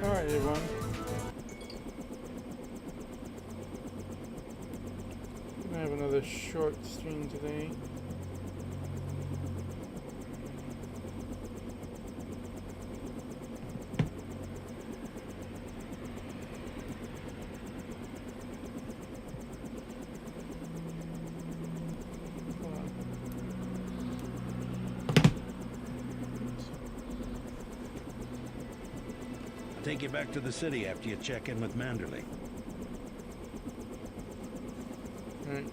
Alright, everyone. Gonna have another short stream today. Take you back to the city after you check in with Manderley. Alright.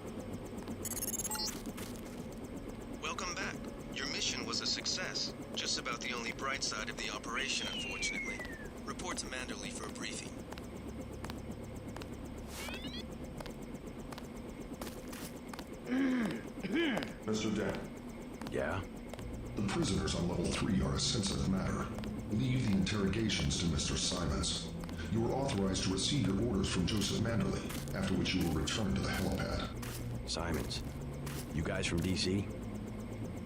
Welcome back. Your mission was a success. Just about the only bright side of the operation, unfortunately. Report to Manderley for a briefing. Mr. Dan, Yeah? the prisoners on level 3 are a sensitive matter. Leave the interrogations to Mr. Simons. You are authorized to receive your orders from Joseph Manderley, after which you will return to the helipad. Simons. You guys from DC?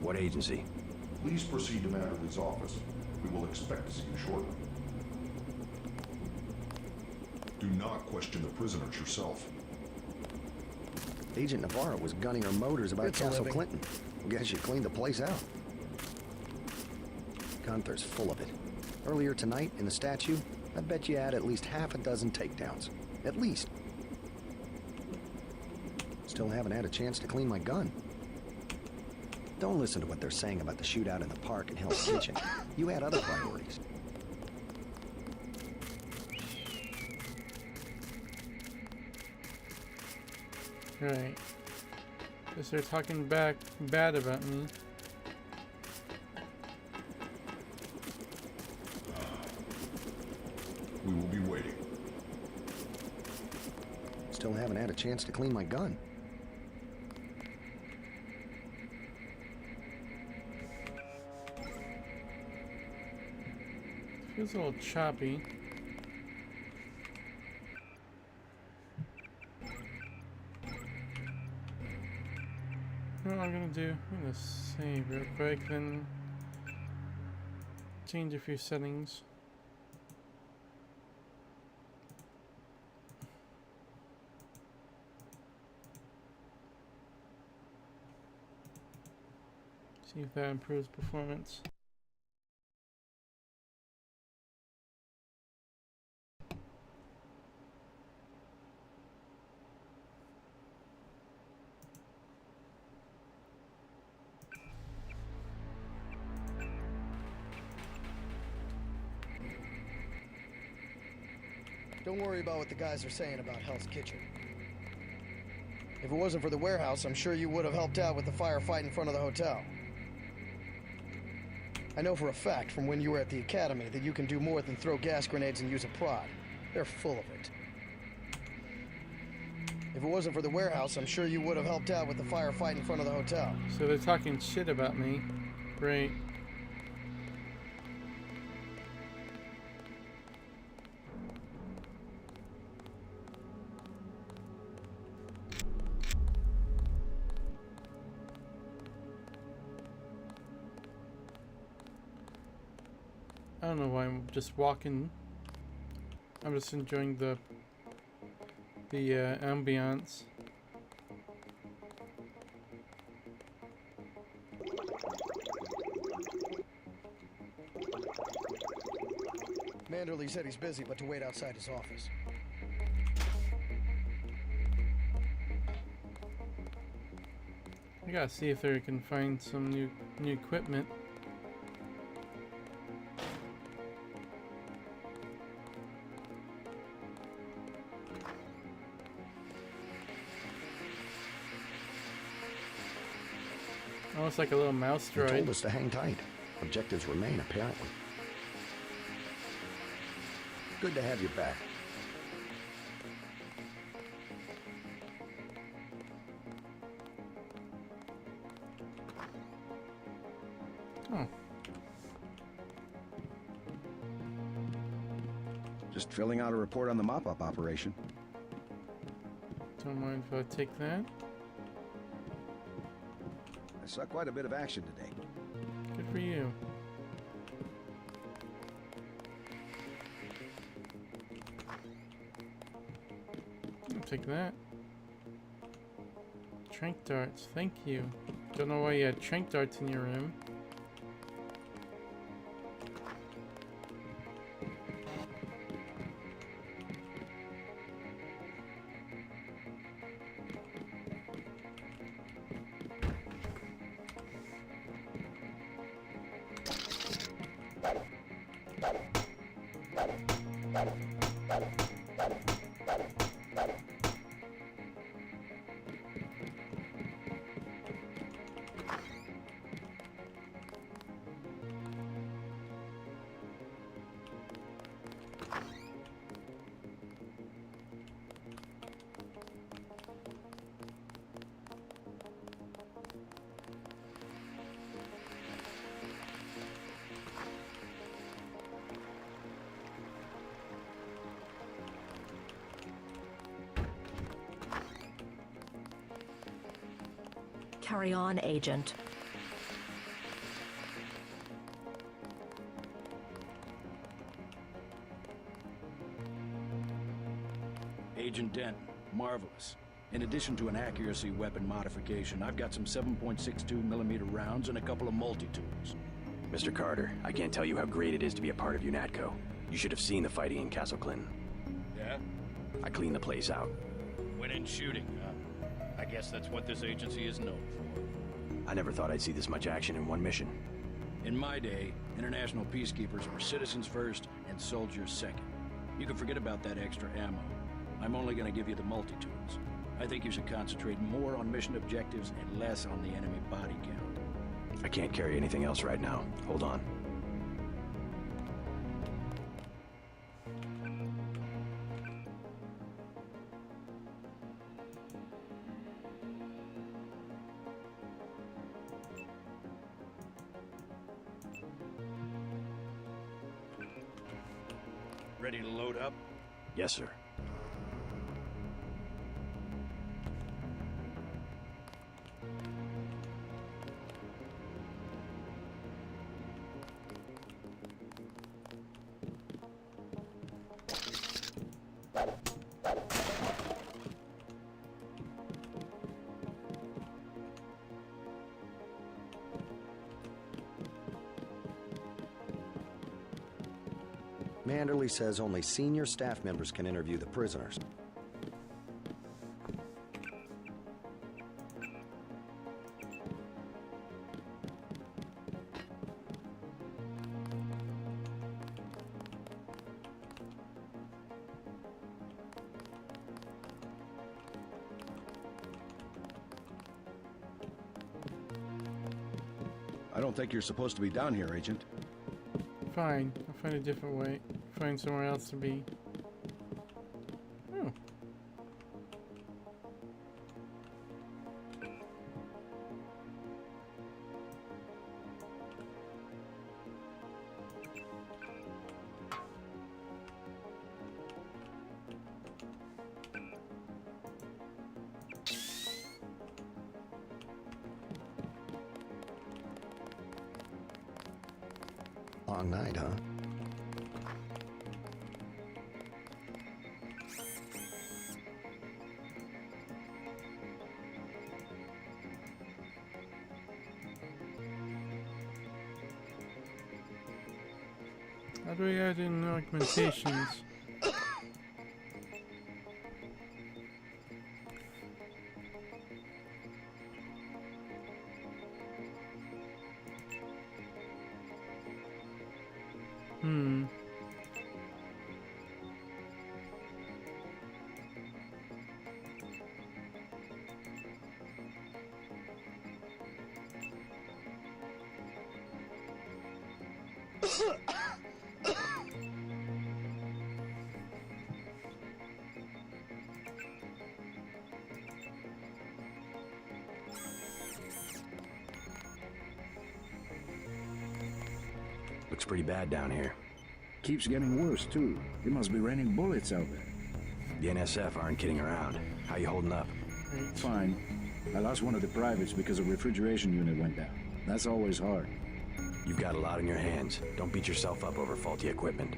What agency? Please proceed to Manderley's office. We will expect to see you shortly. Do not question the prisoners yourself. Agent Navarro was gunning her motors about It's a Castle living. Clinton. Guess you cleaned the place out. Gunther's full of it. Earlier tonight, in the statue, I bet you had at least half a dozen takedowns. At least. Still haven't had a chance to clean my gun. Don't listen to what they're saying about the shootout in the park in Hell's Kitchen. You had other priorities. Right. Guess they're talking back bad about me. We will be waiting. Still haven't had a chance to clean my gun. Feels a little choppy. What I'm gonna do, I'm gonna save real quick, then change a few settings. See if that improves performance. Don't worry about what the guys are saying about Hell's Kitchen. If it wasn't for the warehouse, I'm sure you would have helped out with the firefight in front of the hotel. I know for a fact from when you were at the academy that you can do more than throw gas grenades and use a prod. They're full of it. If it wasn't for the warehouse, I'm sure you would have helped out with the firefight in front of the hotel. So they're talking shit about me. Great. I don't know why I'm just walking. I'm just enjoying the ambiance. Manderley said he's busy, but to wait outside his office. I gotta see if they can find some new equipment. Almost like a little mouse They told droid. us to hang tight. Objectives remain, apparently. Good to have you back. Oh, Just filling out a report on the mop-up operation. don't mind if I take that. I saw quite a bit of action today. Good for you. take that. Trank darts, thank you. Don't know why you had trank darts in your room. Carry on, Agent. Agent Dent, marvelous. In addition to an accuracy weapon modification, I've got some 7.62mm rounds and a couple of multi-tools. Mr. Carter, I can't tell you how great it is to be a part of UNATCO. You should have seen the fighting in Castle Clinton. Yeah? I cleaned the place out. Went in shooting, huh? I guess that's what this agency is known for. I never thought I'd see this much action in one mission. In my day, international peacekeepers were citizens first and soldiers second. You can forget about that extra ammo. I'm only gonna give you the multi-tools. I think you should concentrate more on mission objectives and less on the enemy body count. I can't carry anything else right now. Hold on. Ready to load up? Yes, sir. Manderley says only senior staff members can interview the prisoners. I don't think you're supposed to be down here, Agent. Fine, I'll find a different way. Find somewhere else to be. Oh. Long night, huh? How do we add in augmentations? Looks pretty bad down here. Keeps getting worse, too. It must be raining bullets out there. The NSF aren't kidding around. How you holding up? Great. Fine. I lost one of the privates because a refrigeration unit went down. That's always hard. You've got a lot on your hands. Don't beat yourself up over faulty equipment.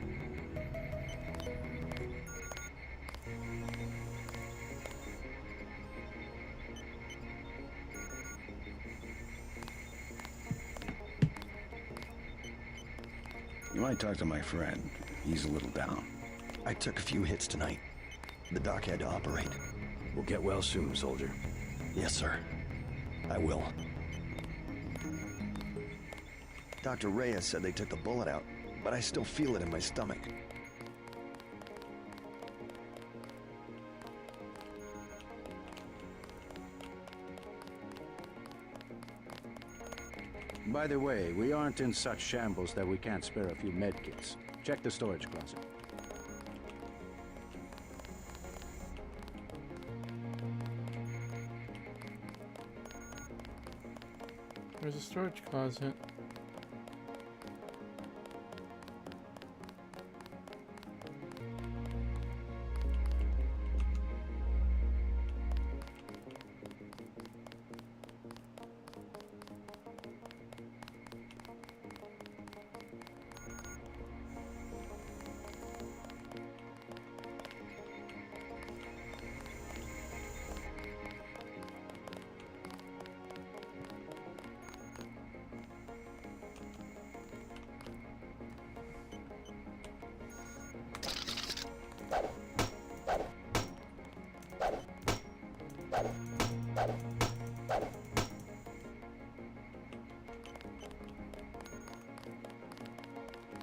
might talk to my friend. He's a little down. I took a few hits tonight. The doc had to operate. We'll get well soon, soldier. Yes, sir. I will. Dr. Reyes said they took the bullet out, but I still feel it in my stomach. By the way, we aren't in such shambles that we can't spare a few medkits. Check the storage closet. There's a storage closet.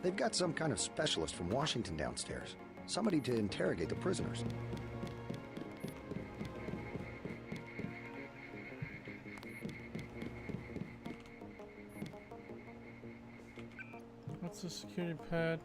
They've got some kind of specialist from Washington downstairs. Somebody to interrogate the prisoners. What's the security pad?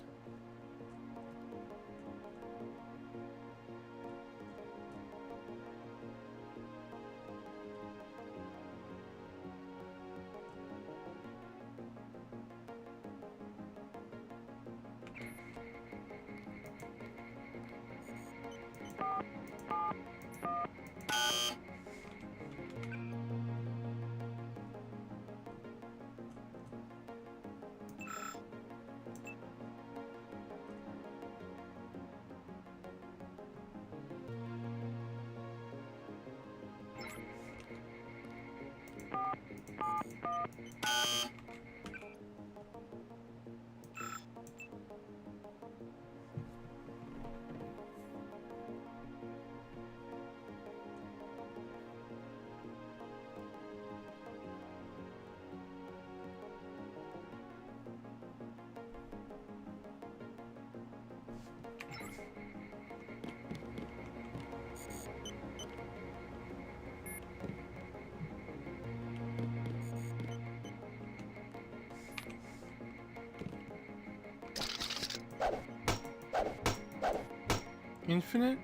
Infinite?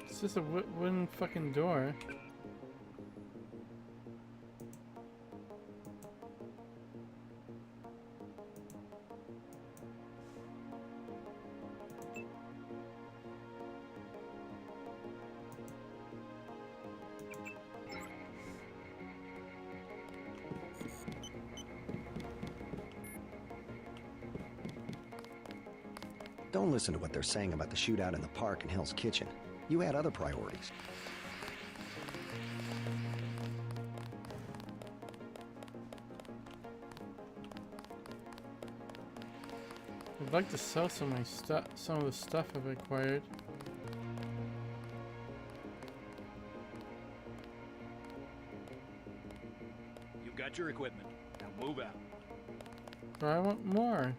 It's just a wooden fucking door. Don't listen to what they're saying about the shootout in the park and Hell's Kitchen. You had other priorities. I'd like to sell some of my stuff, some of the stuff I've acquired. You've got your equipment. Now move out. But I want more.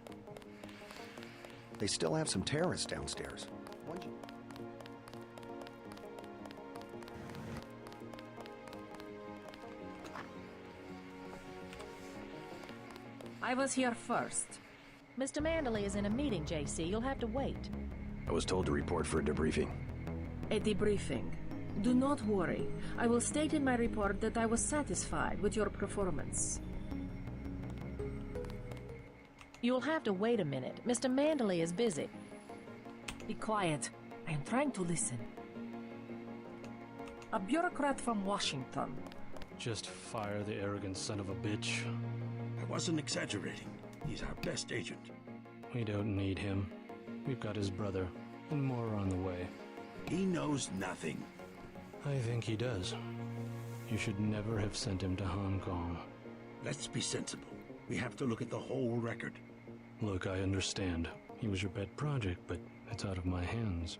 They still have some terrorists downstairs. Why'd you... I was here first. Mr. Manderley is in a meeting, JC. You'll have to wait. I was told to report for a debriefing. A debriefing. Do not worry. I will state in my report that I was satisfied with your performance. You'll have to wait a minute. Mr. Manderley is busy. Be quiet. I am trying to listen. A bureaucrat from Washington. Just fire the arrogant son of a bitch. I wasn't exaggerating. He's our best agent. We don't need him. We've got his brother, and more are on the way. He knows nothing. I think he does. You should never have sent him to Hong Kong. Let's be sensible. We have to look at the whole record. Look, I understand. He was your pet project, but it's out of my hands.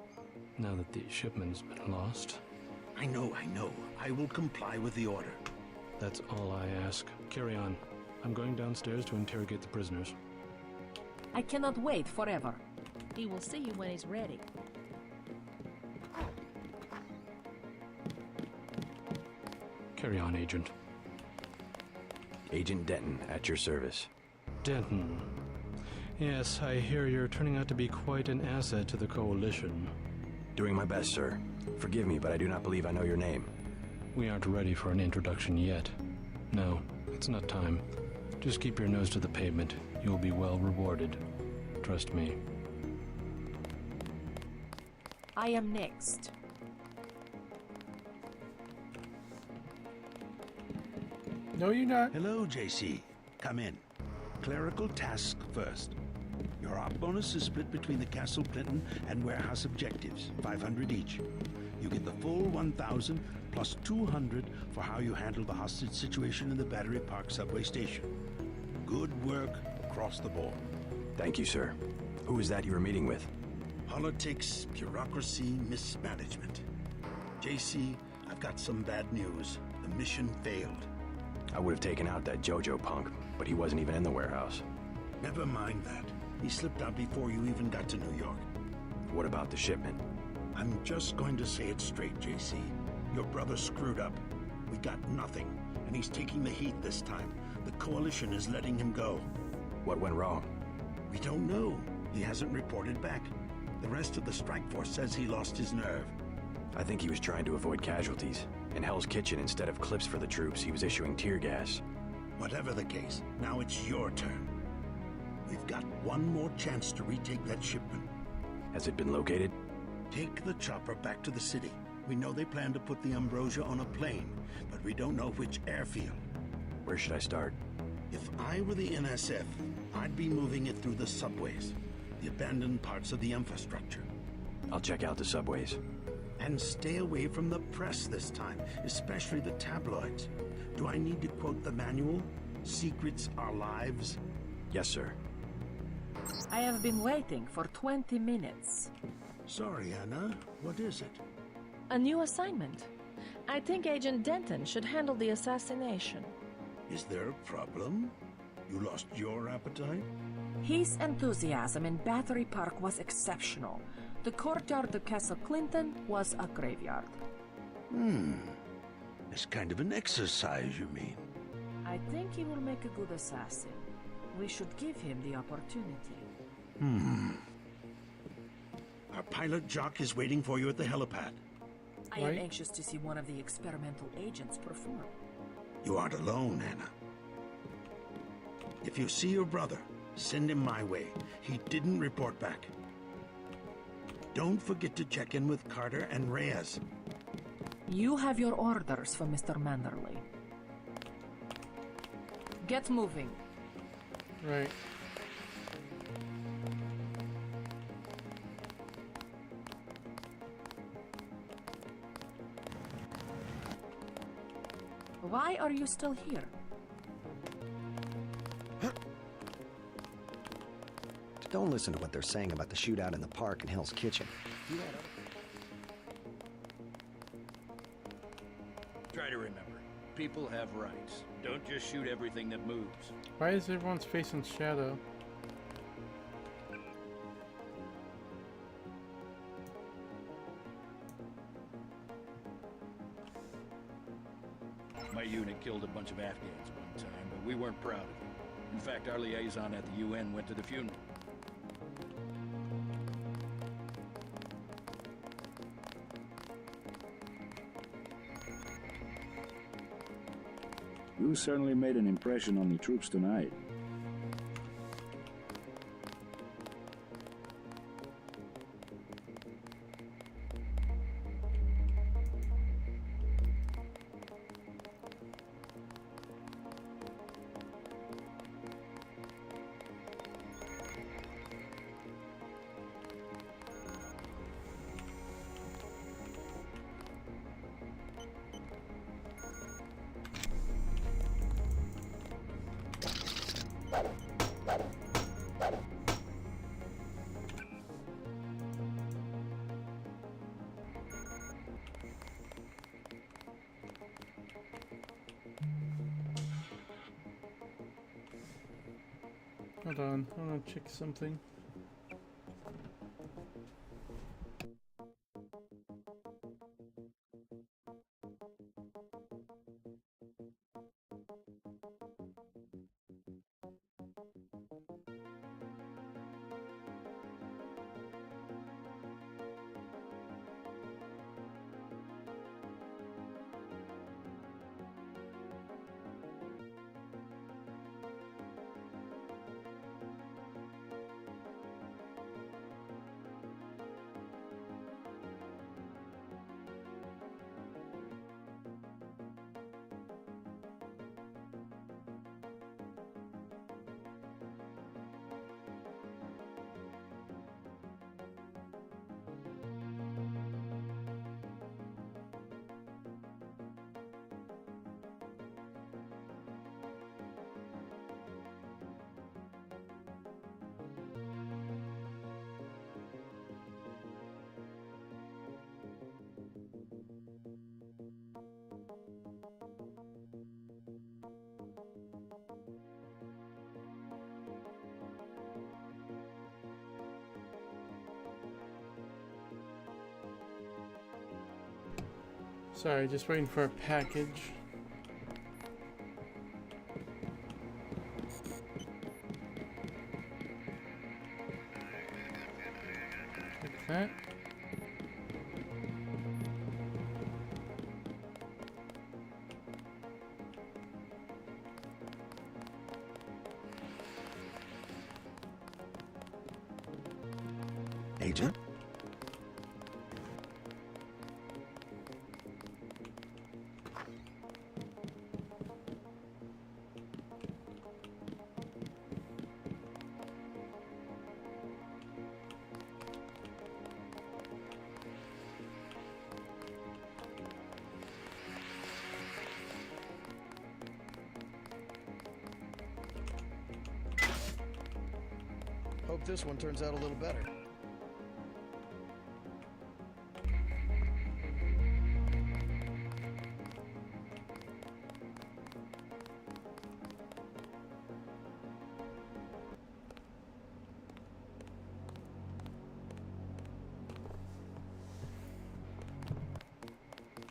Now that the shipment's been lost. I know. I will comply with the order. That's all I ask. Carry on. I'm going downstairs to interrogate the prisoners. I cannot wait forever. He will see you when he's ready. Carry on, Agent. Agent Denton, at your service. Denton. Yes, I hear you're turning out to be quite an asset to the Coalition. Doing my best, sir. Forgive me, but I do not believe I know your name. We aren't ready for an introduction yet. No, it's not time. Just keep your nose to the pavement. You'll be well rewarded. Trust me. I am next. No, you're not. Hello, JC. Come in. Clerical task first. Your op bonus is split between the Castle Clinton and warehouse objectives, 500 each. You get the full 1,000 plus 200 for how you handle the hostage situation in the Battery Park subway station. Good work across the board. Thank you, sir. Who is that you were meeting with? Politics, bureaucracy, mismanagement. JC, I've got some bad news. The mission failed. I would have taken out that JoJo punk, but he wasn't even in the warehouse. Never mind that. He slipped out before you even got to New York. What about the shipment? I'm just going to say it straight, JC. Your brother screwed up. We got nothing, and he's taking the heat this time. The Coalition is letting him go. What went wrong? We don't know. He hasn't reported back. The rest of the strike force says he lost his nerve. I think he was trying to avoid casualties. In Hell's Kitchen, instead of clips for the troops, he was issuing tear gas. Whatever the case, now it's your turn. We've got one more chance to retake that shipment. Has it been located? Take the chopper back to the city. We know they plan to put the Ambrosia on a plane, but we don't know which airfield. Where should I start? If I were the NSF, I'd be moving it through the subways, the abandoned parts of the infrastructure. I'll check out the subways. And stay away from the press this time, especially the tabloids. Do I need to quote the manual? Secrets are lives? Yes, sir. I have been waiting for 20 minutes. Sorry, Anna. What is it? A new assignment. I think Agent Denton should handle the assassination. Is there a problem? You lost your appetite? His enthusiasm in Battery Park was exceptional. The courtyard of Castle Clinton was a graveyard. It's kind of an exercise, you mean? I think he will make a good assassin. We should give him the opportunity. Our pilot Jock is waiting for you at the helipad. I am anxious to see one of the experimental agents perform. You aren't alone, Anna. If you see your brother, send him my way. He didn't report back. Don't forget to check in with Carter and Reyes. You have your orders for Mr. Manderley. Get moving. Right. Why are you still here? Don't listen to what they're saying about the shootout in the park and Hell's Kitchen. Try to remember, people have rights. Don't just shoot everything that moves. Why is everyone's facing shadow? My unit killed a bunch of Afghans one time, but we weren't proud of it. In fact, our liaison at the UN went to the funeral. You certainly made an impression on the troops tonight. Hold on, I want to check something. Sorry, just waiting for a package. Like that. Agent? Hope this one turns out a little better.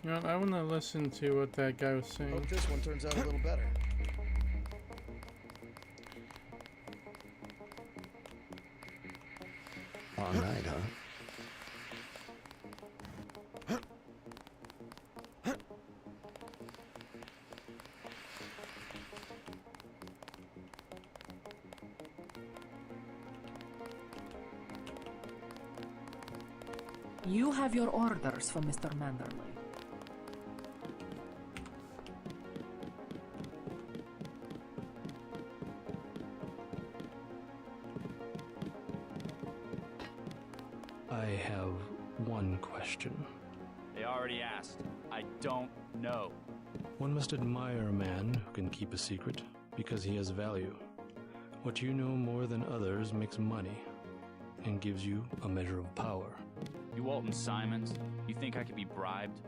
You know, I want to listen to what that guy was saying. Hope this one turns out a little better. All night, huh? You have your orders from Mr. Manderley. I have one question. They already asked. I don't know. One must admire a man who can keep a secret because he has value. What you know more than others makes money and gives you a measure of power. You Walton Simons? You think I could be bribed?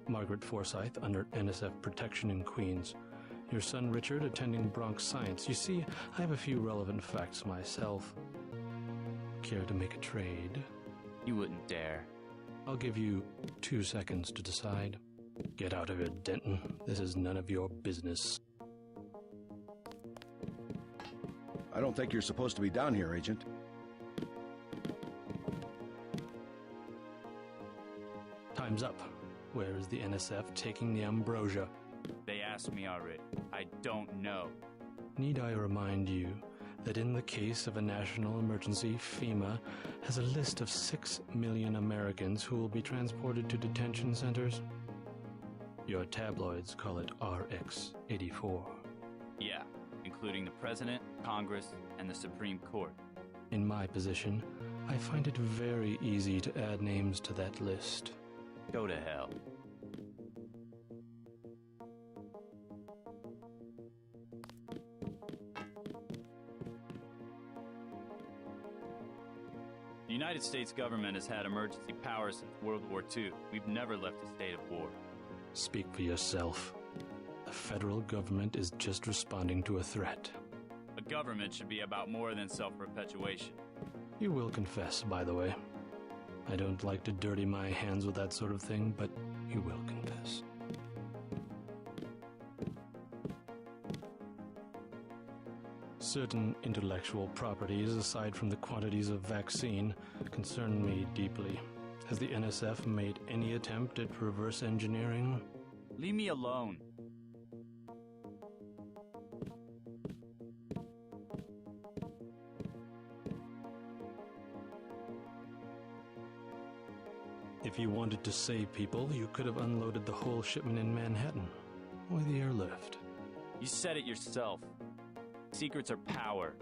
Margaret Forsyth under NSF protection in Queens. Your son Richard attending Bronx Science. You see, I have a few relevant facts myself. Care to make a trade? You wouldn't dare. I'll give you 2 seconds to decide. Get out of here, Denton. This is none of your business. I don't think you're supposed to be down here, Agent. Time's up. Where is the NSF taking the ambrosia? They asked me already. I don't know. Need I remind you that in the case of a national emergency, FEMA has a list of 6 million Americans who will be transported to detention centers? Your tabloids call it RX-84. Yeah, including the President, Congress, and the Supreme Court. In my position, I find it very easy to add names to that list. Go to hell. The United States government has had emergency powers since World War II. We've never left a state of war. Speak for yourself. The federal government is just responding to a threat. A government should be about more than self-perpetuation. You will confess, by the way. I don't like to dirty my hands with that sort of thing, but you will confess. Certain intellectual properties, aside from the quantities of vaccine, concern me deeply. Has the NSF made any attempt at reverse engineering? Leave me alone. If you wanted to save people, you could have unloaded the whole shipment in Manhattan. Or the airlift. You said it yourself. Secrets are power.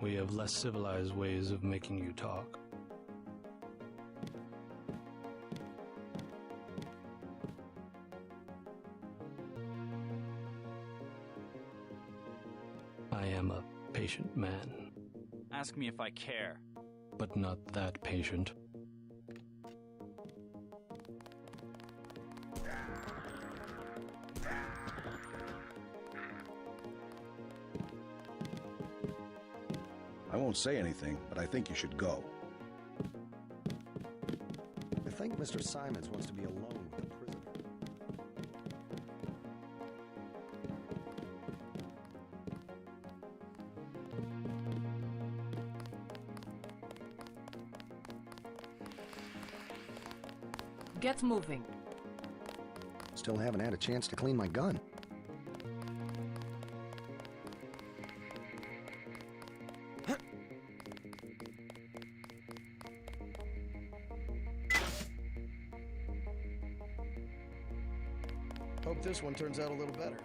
We have less civilized ways of making you talk. I am a patient man. Ask me if I care. But not that patient. I won't say anything, but I think you should go. I think Mr. Simons wants to be alone with the prisoner. Get moving. Still haven't had a chance to clean my gun. Hope this one turns out a little better.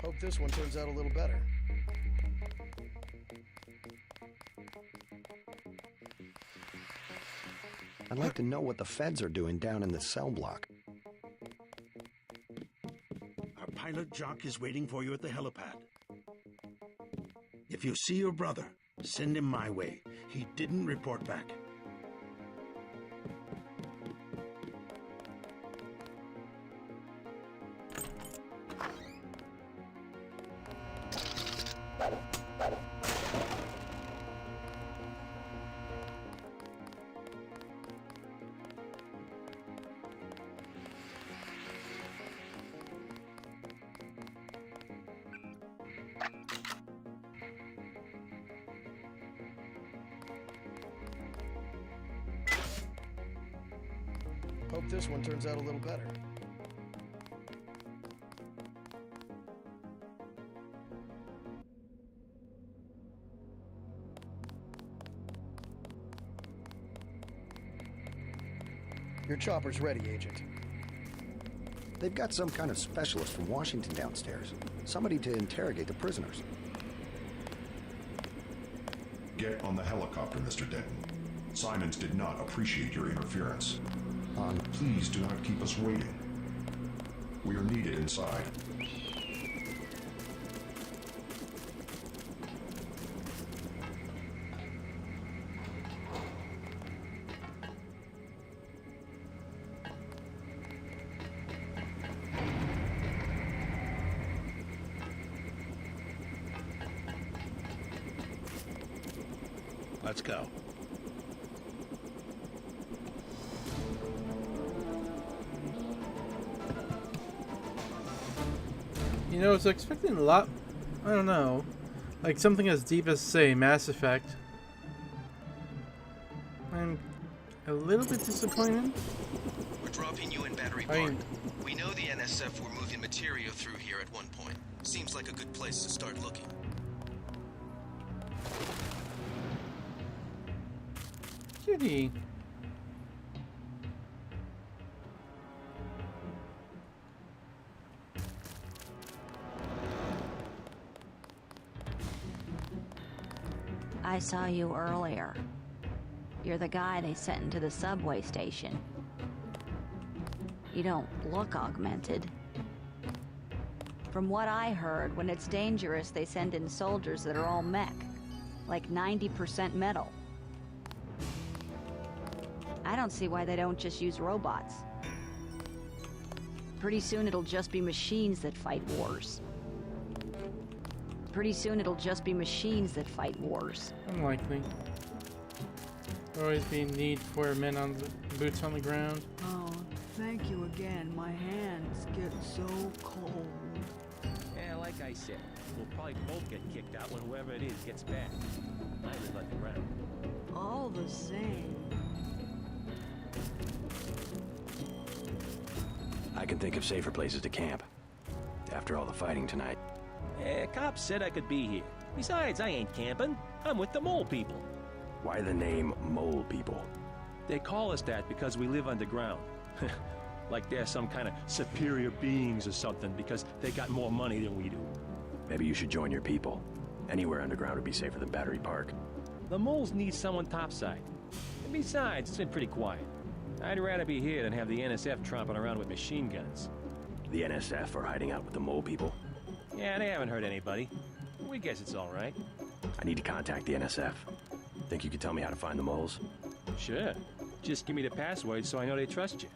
Hope this one turns out a little better. I'd like to know what the feds are doing down in the cell block. Our pilot Jock is waiting for you at the helipad. If you see your brother, send him my way. He didn't report back. Hope this one turns out a little better. Your chopper's ready, Agent. They've got some kind of specialist from Washington downstairs. Somebody to interrogate the prisoners. Get on the helicopter, Mr. Denton. Simons did not appreciate your interference. Please do not keep us waiting. We are needed inside. Let's go. You know, I was expecting a lot, I don't know, like something as deep as, say, Mass Effect. I'm a little bit disappointed. We're dropping you in Battery Park. We know the NSF were moving material through here at one point. Seems like a good place to start looking. Cutie. I saw you earlier. You're the guy they sent into the subway station. You don't look augmented. From what I heard, when it's dangerous, they send in soldiers that are all mech. Like 90% metal. I don't see why they don't just use robots. Pretty soon it'll just be machines that fight wars. Pretty soon it'll just be machines that fight wars. Unlikely. Always be need for men on the boots on the ground. Oh, thank you again. My hands get so cold. Yeah, like I said, we'll probably both get kicked out when whoever it is gets back. I live underground. All the same. I can think of safer places to camp. After all the fighting tonight. Cops said I could be here. Besides, I ain't camping. I'm with the mole people. Why the name Mole People? They call us that because we live underground. Like they're some kind of superior beings or something because they got more money than we do. Maybe you should join your people. Anywhere underground would be safer than Battery Park. The moles need someone topside. And besides, it's been pretty quiet. I'd rather be here than have the NSF tromping around with machine guns. The NSF are hiding out with the Mole People? Yeah, they haven't hurt anybody. We guess it's all right. I need to contact the NSF. Think you could tell me how to find the moles? Sure. Just give me the password so I know they trust you.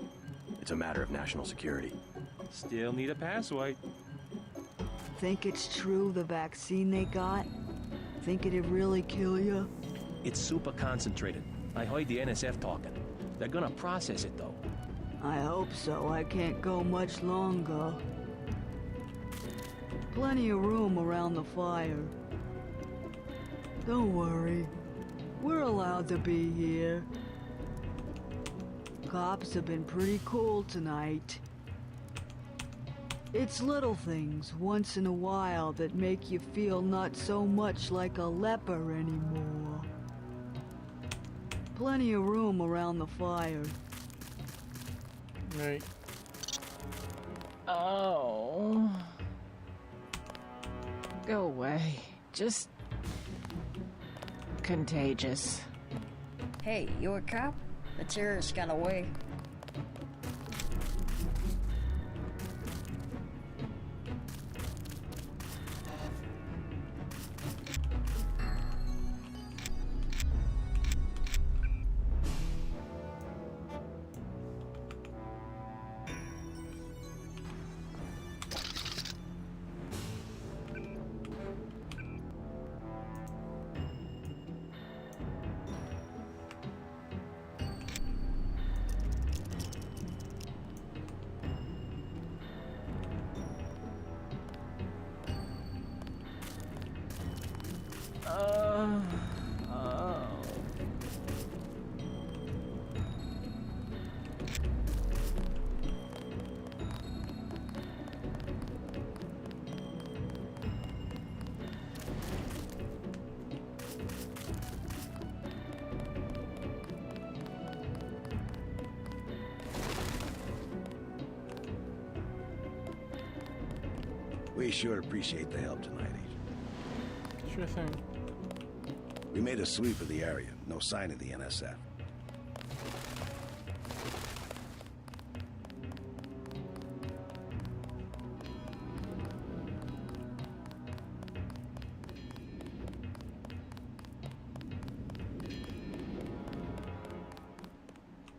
It's a matter of national security. Still need a password. Think it's true, the vaccine they got? Think it'd really kill you? It's super concentrated. I heard the NSF talking. They're gonna process it, though. I hope so. I can't go much longer. Plenty of room around the fire. Don't worry. We're allowed to be here. Cops have been pretty cool tonight. It's little things once in a while that make you feel not so much like a leper anymore. Plenty of room around the fire. Right. Oh. Go away. Just contagious. Hey, you a cop? The terrorist got away. We sure appreciate the help tonight, Agent. Sure thing. We made a sweep of the area. No sign of the NSF.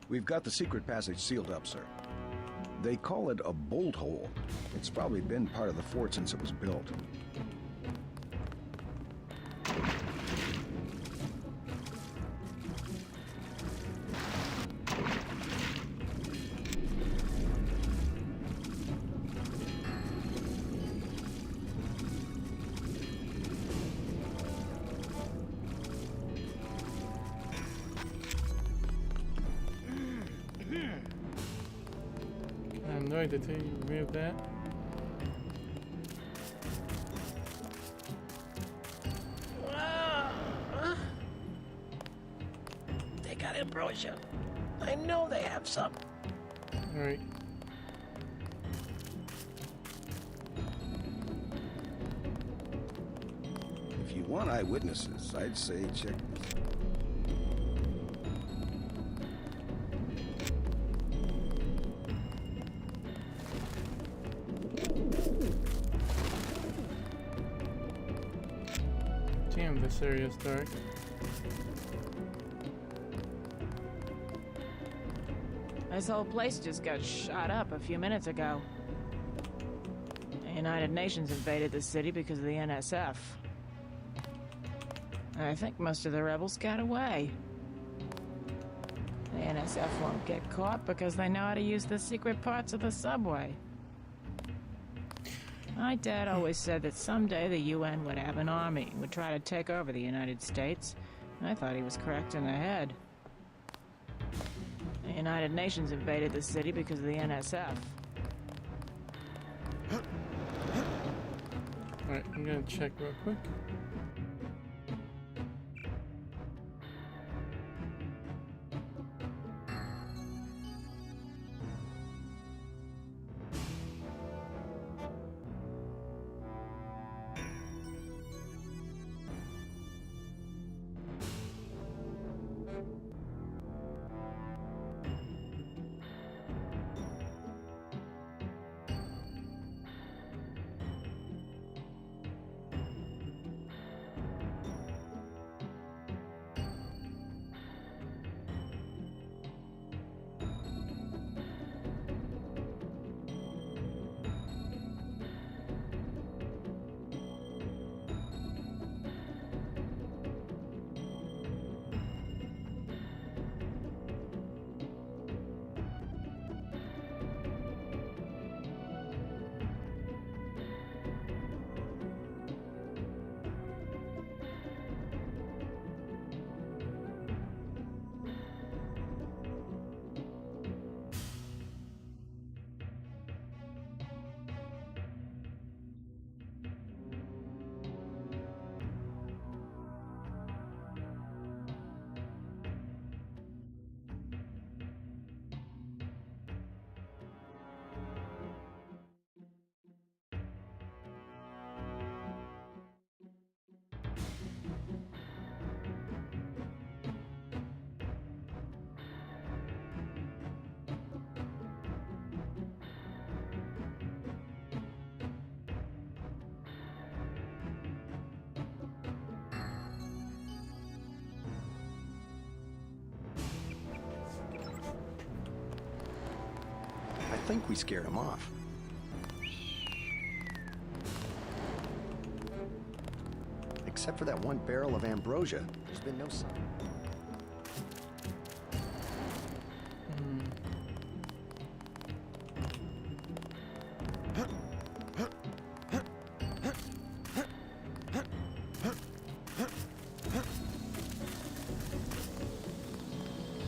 We've got the secret passage sealed up, sir. They call it a bolt hole. It's probably been part of the fort since it was built. I'm annoyed that they removed that. They got ambrosia. I know they have some. Alright. If you want eyewitnesses, I'd say check. Damn, this area's dark. This whole place just got shot up a few minutes ago. The United Nations invaded the city because of the NSF. I think most of the rebels got away. The NSF won't get caught because they know how to use the secret parts of the subway. My dad always said that someday the UN would have an army and would try to take over the United States. I thought he was correct in the head. The United Nations invaded the city because of the NSF. Alright, I'm gonna check real quick. I think we scared him off. Except for that one barrel of ambrosia, there's been no sign.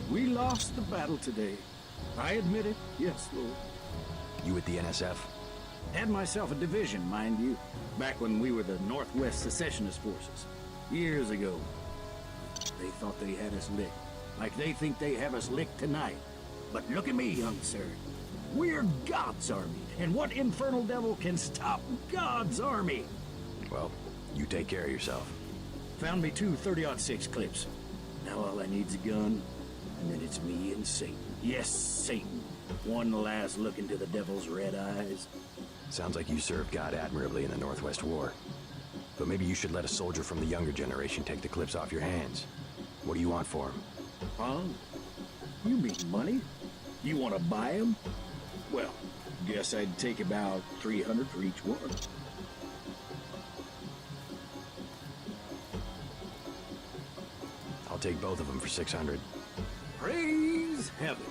We lost the battle today. I admit it, yes, Lord. You with the NSF? Had myself a division, mind you, back when we were the Northwest Secessionist Forces. Years ago. They thought they had us licked. Like they think they have us licked tonight. But look at me, young sir. We're God's army. And what infernal devil can stop God's army? Well, you take care of yourself. Found me two 30-06 clips. Now all I need's a gun, and then it's me and Satan. Yes, Satan. One last look into the devil's red eyes. Sounds like you served God admirably in the Northwest War. But maybe you should let a soldier from the younger generation take the clips off your hands. What do you want for him? Huh? You mean money? You want to buy them? Well, guess I'd take about 300 for each one. I'll take both of them for 600. Praise heaven.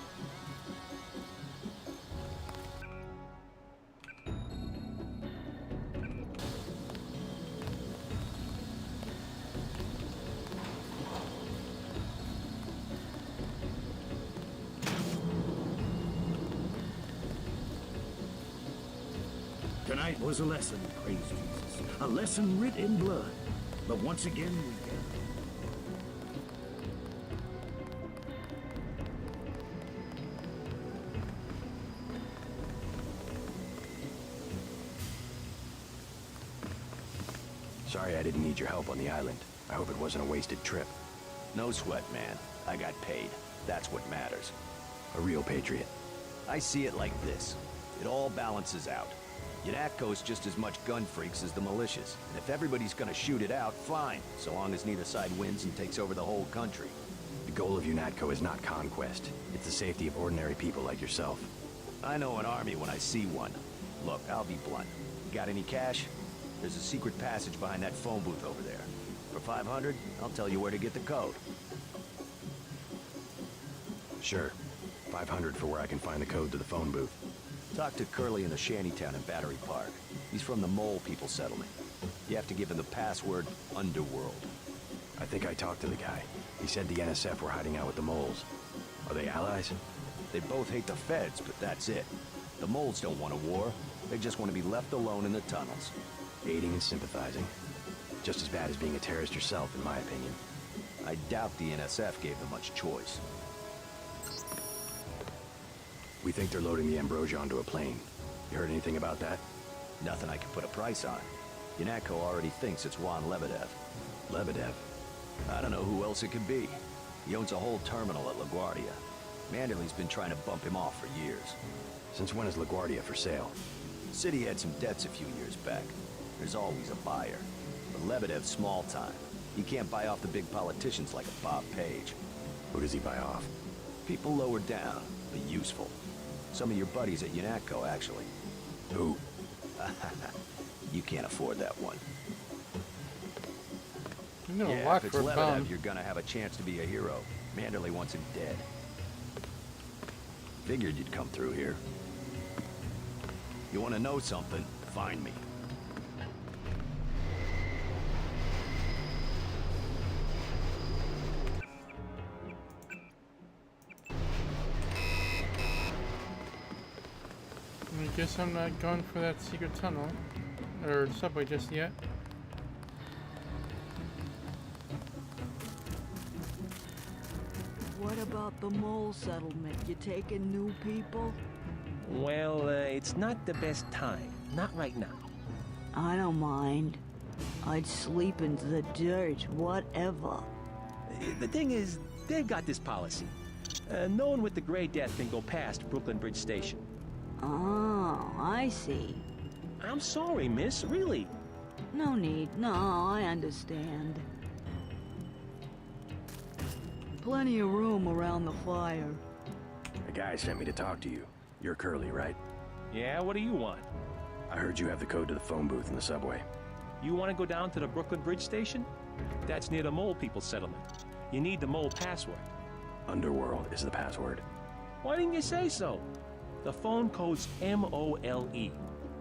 Tonight was a lesson, praise Jesus. A lesson writ in blood. But once again, we get Sorry I didn't need your help on the island. I hope it wasn't a wasted trip. No sweat, man. I got paid. That's what matters. A real patriot. I see it like this. It all balances out. UNATCO's just as much gun freaks as the militias. And if everybody's gonna shoot it out, fine, so long as neither side wins and takes over the whole country. The goal of UNATCO is not conquest. It's the safety of ordinary people like yourself. I know an army when I see one. Look, I'll be blunt. Got any cash? There's a secret passage behind that phone booth over there. For 500, I'll tell you where to get the code. Sure. 500 for where I can find the code to the phone booth. Talk to Curly in the shantytown in Battery Park. He's from the Mole People settlement. You have to give him the password Underworld. I think I talked to the guy. He said the NSF were hiding out with the moles. Are they allies? They both hate the feds, but that's it. The moles don't want a war. They just want to be left alone in the tunnels. Aiding and sympathizing. Just as bad as being a terrorist yourself, in my opinion. I doubt the NSF gave them much choice. We think they're loading the Ambrosia onto a plane. You heard anything about that? Nothing I can put a price on. UNATCO already thinks it's Juan Lebedev. Lebedev? I don't know who else it could be. He owns a whole terminal at LaGuardia. Manderley's been trying to bump him off for years. Since when is LaGuardia for sale? City had some debts a few years back. There's always a buyer. But Lebedev's small time. He can't buy off the big politicians like a Bob Page. Who does he buy off? People lower down, but useful. Some of your buddies at UNATCO, actually. Who? You can't afford that one. You know a Yeah, lot if it's for a Lebedev, bum. you're gonna have a chance to be a hero. Manderley wants him dead. Figured you'd come through here. You want to know something? Find me. I guess I'm not going for that secret tunnel or subway just yet. What about the mole settlement? You taking new people? Well, it's not the best time. Not right now. I don't mind. I'd sleep in the dirt, whatever. The thing is, they've got this policy. No one with the Gray Death can go past Brooklyn Bridge Station. Oh, I see. I'm sorry, miss, really. No need. No, I understand. Plenty of room around the fire. The guy sent me to talk to you. You're Curly, right? Yeah, what do you want? I heard you have the code to the phone booth in the subway. You want to go down to the Brooklyn Bridge Station? That's near the Mole People settlement. You need the Mole password. Underworld is the password. Why didn't you say so? The phone code's MOLE.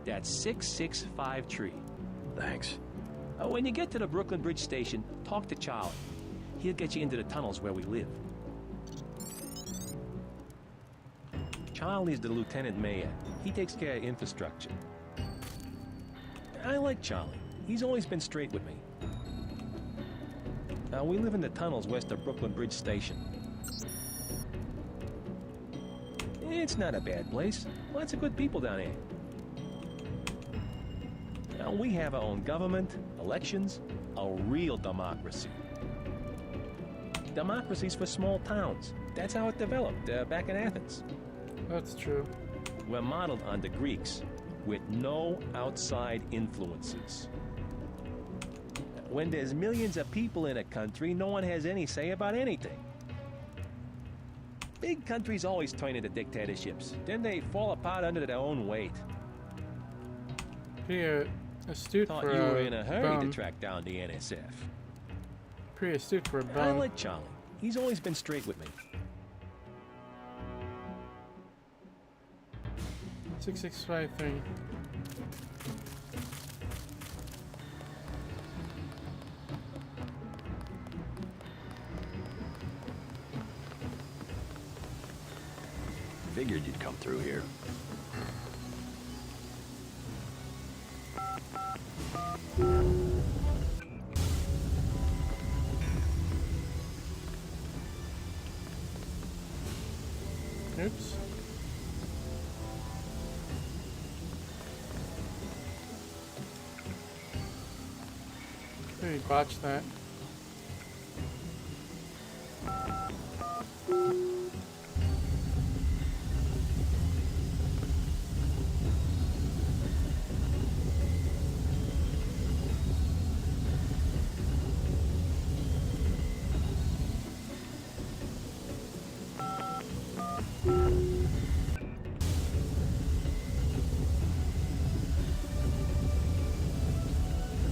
That's 665 Thanks. When you get to the Brooklyn Bridge Station, talk to Charlie. He'll get you into the tunnels where we live. Charlie's the lieutenant mayor. He takes care of infrastructure. I like Charlie. He's always been straight with me. Now, we live in the tunnels west of Brooklyn Bridge Station. It's not a bad place. Lots of good people down here. Now, we have our own government, elections, a real democracy. Democracy's for small towns. That's how it developed back in Athens. That's true. We're modeled on the Greeks, with no outside influences. When there's millions of people in a country, no one has any say about anything. Big countries always turn into dictatorships. Then they fall apart under their own weight. Pretty astute Thought for you were in a hurry bum. to track down the NSF. Pretty astute for a I bum. like Charlie. He's always been straight with me. 6653. Figured you'd come through here. Oops. Maybe botched that.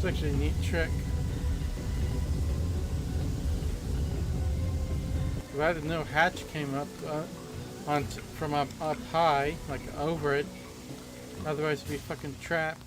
It's actually a neat trick. Glad no hatch came up from up high, like over it. Otherwise, we'd be fucking trapped.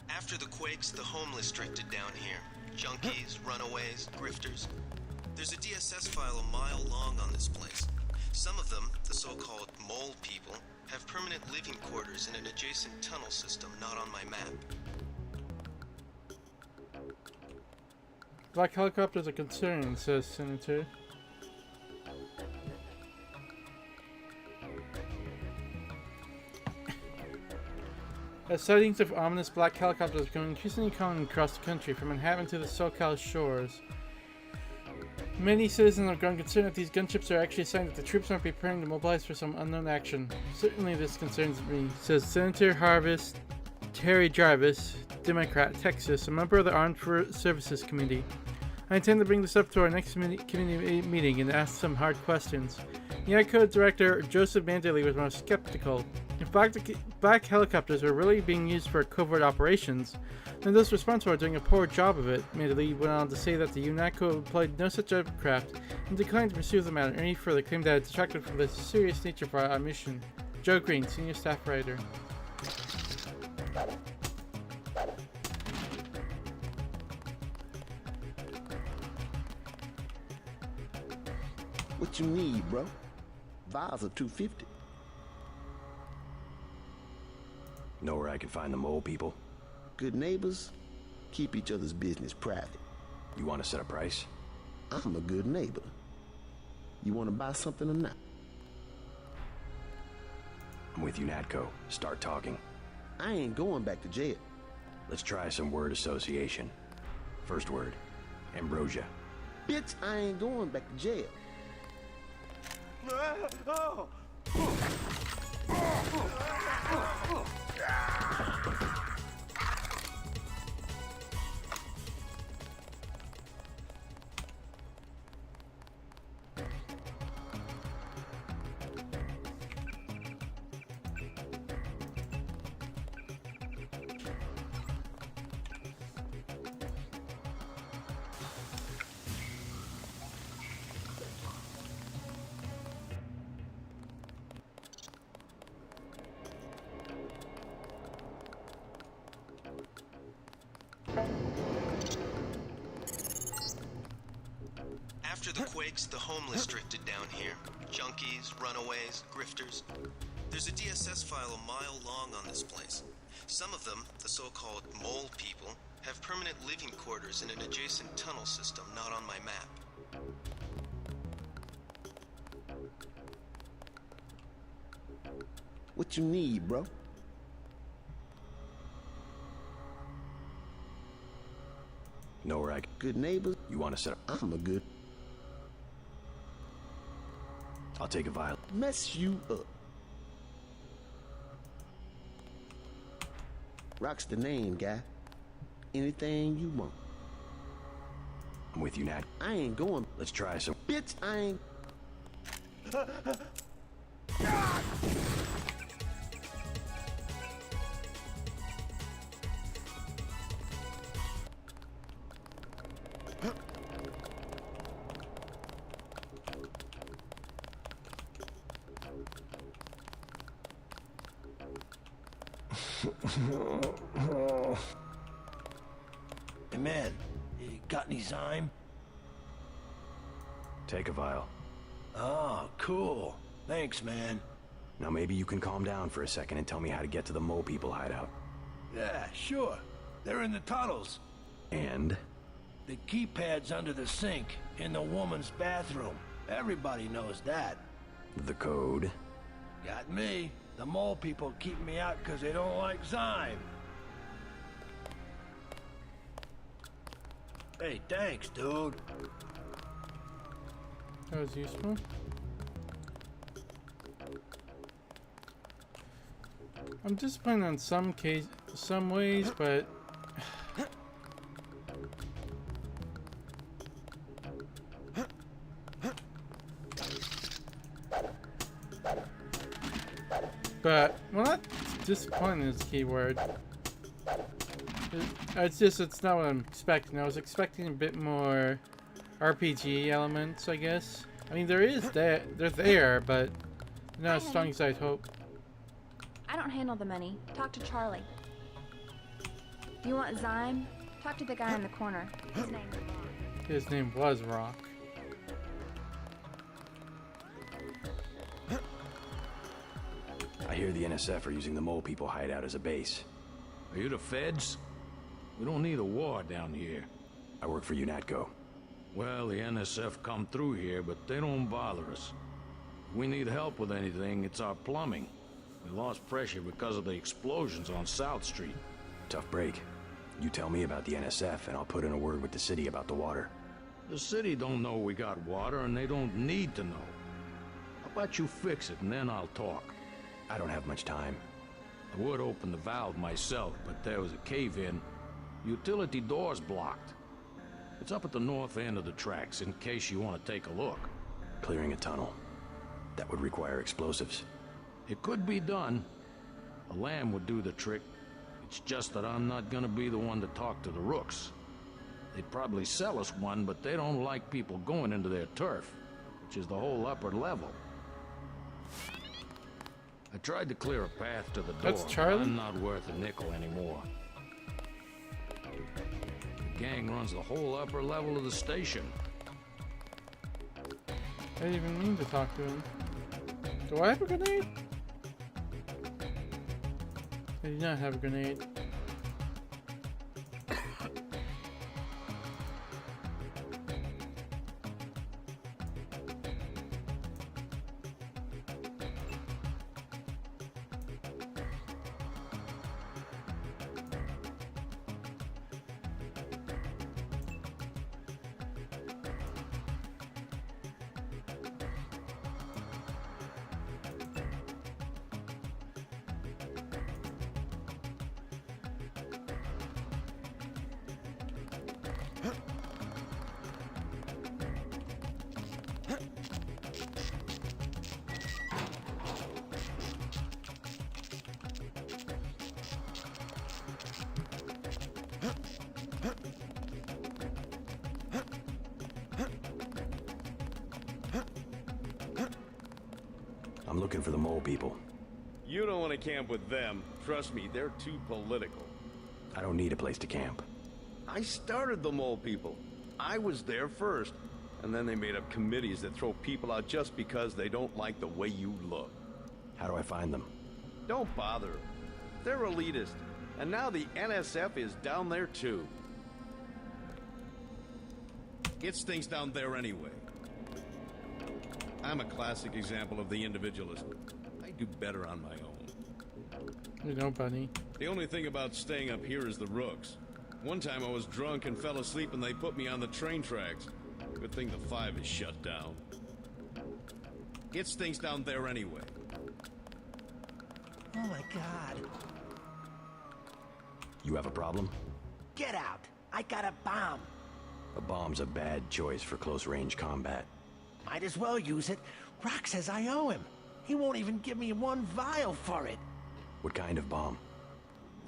After the quakes, the homeless drifted down here. Junkies, runaways, grifters. There's a DSS file a mile long on this place. Some of them, the so-called mole people, have permanent living quarters in an adjacent tunnel system not on my map. Black helicopters are concerned, says Senator. As sightings of ominous black helicopters become increasingly common across the country, from Manhattan to the SoCal shores, many citizens have grown concerned that these gunships are actually a sign that the troops might be preparing to mobilize for some unknown action. Certainly this concerns me, says Senator Harvest Terry Jarvis, Democrat, Texas, a member of the Armed Services Committee. I intend to bring this up to our next committee meeting and ask some hard questions. UNATCO Director Joseph Mandley was more skeptical. If black helicopters were really being used for covert operations, then those responsible are doing a poor job of it. Mandley went on to say that the UNATCO employed no such aircraft and declined to pursue the matter any further, claimed that it detracted from the serious nature of our mission. Joe Green, Senior Staff Writer. What you need, bro? Vials are $250. Know where I can find the mole people? Good neighbors keep each other's business private. You want to set a price? I'm a good neighbor. You want to buy something or not? I'm with UNATCO. Start talking. I ain't going back to jail. Let's try some word association. First word, ambrosia. Bitch, I ain't going back to jail. After the quakes, the homeless drifted down here. Junkies, runaways, grifters. There's a DSS file a mile long on this place. Some of them, the so-called mole people, have permanent living quarters in an adjacent tunnel system not on my map. What you need, bro? Know where I can... Good neighbors? You want to set up... I'm a good... I'll take a vial. Mess you up. Rock's the name, guy. Anything you want. I'm with you, Nat. I ain't going. Let's try some... Bitch, I ain't... Hey man, you got any Zyme? Take a vial. Oh, cool. Thanks, man. Now maybe you can calm down for a second and tell me how to get to the mole people hideout. Yeah, sure. They're in the tunnels. And? The keypad's under the sink, in the woman's bathroom. Everybody knows that. The code? Got me. The mole people keep me out because they don't like Zyme. Hey, thanks, dude. That was useful. I'm disappointed on some ways, but well, not disappointed is the key word. It's not what I'm expecting. I was expecting a bit more RPG elements, I guess. I mean, they're there, but not as strong as I'd hope. I don't handle the money. Talk to Charlie. Do you want Zyme? Talk to the guy in the corner. His name was Rock. I hear the NSF are using the mole people hideout as a base. Are you the feds? We don't need a war down here. I work for UNATCO. Well, the NSF come through here, but they don't bother us. If we need help with anything, it's our plumbing. We lost pressure because of the explosions on South Street. Tough break. You tell me about the NSF, and I'll put in a word with the city about the water. The city don't know we got water, and they don't need to know. How about you fix it, and then I'll talk. I don't have much time. I would open the valve myself, but there was a cave-in. Utility door's blocked. It's up at the north end of the tracks, in case you want to take a look. Clearing a tunnel. That would require explosives. It could be done. A lamb would do the trick. It's just that I'm not gonna be the one to talk to the rooks. They'd probably sell us one, but they don't like people going into their turf, which is the whole upper level. I tried to clear a path to the door. That's Charlie? I'm not worth a nickel anymore. The gang runs the whole upper level of the station. I didn't even mean to talk to him. Do I have a grenade? I do not have a grenade. I'm looking for the mole people. You don't want to camp with them. Trust me, they're too political. I don't need a place to camp. I started the mole people. I was there first. And then they made up committees that throw people out just because they don't like the way you look. How do I find them? Don't bother. They're elitist. And now the NSF is down there too. It's things down there anyway. I'm a classic example of the individualist. I do better on my own. You know, buddy. The only thing about staying up here is the rooks. One time I was drunk and fell asleep and they put me on the train tracks. Good thing the 5 is shut down. It's things down there anyway. Oh my god. You have a problem? Get out! I got a bomb! A bomb's a bad choice for close-range combat. Might as well use it. Rock says I owe him. He won't even give me 1 vial for it. What kind of bomb?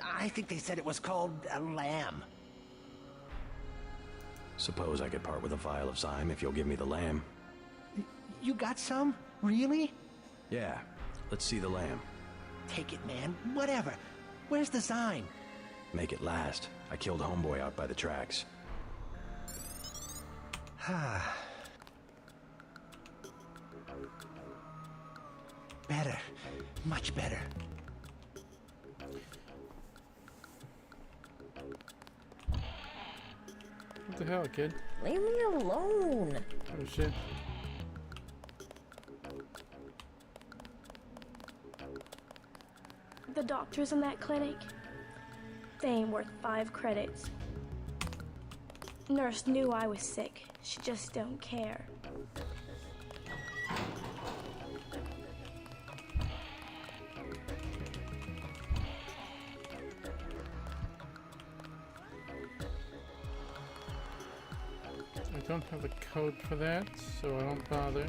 I think they said it was called a lamb. Suppose I could part with a vial of Zyme if you'll give me the lamb. You got some? Really? Yeah. Let's see the lamb. Take it, man. Whatever. Where's the Zyme? Make it last. I killed homeboy out by the tracks. Better. Much better. What the hell, kid? Leave me alone. Oh shit. The doctors in that clinic, they ain't worth 5 credits. Nurse knew I was sick. She just don't care. I don't have the code for that, so I don't bother.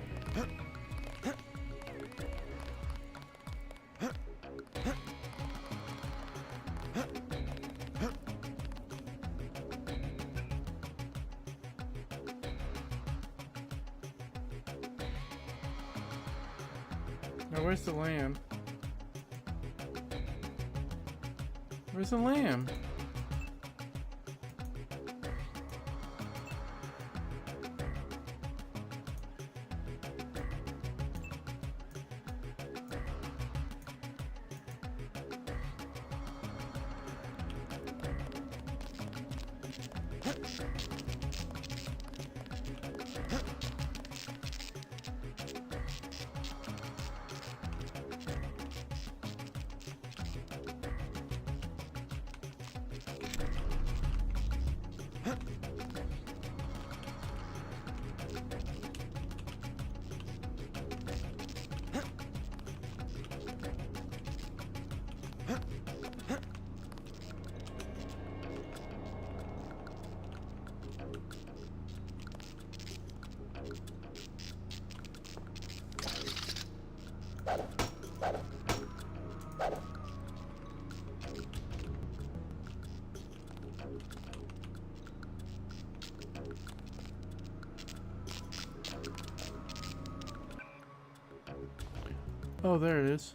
Now where's the lamb? Where's the lamb? Oh, there it is.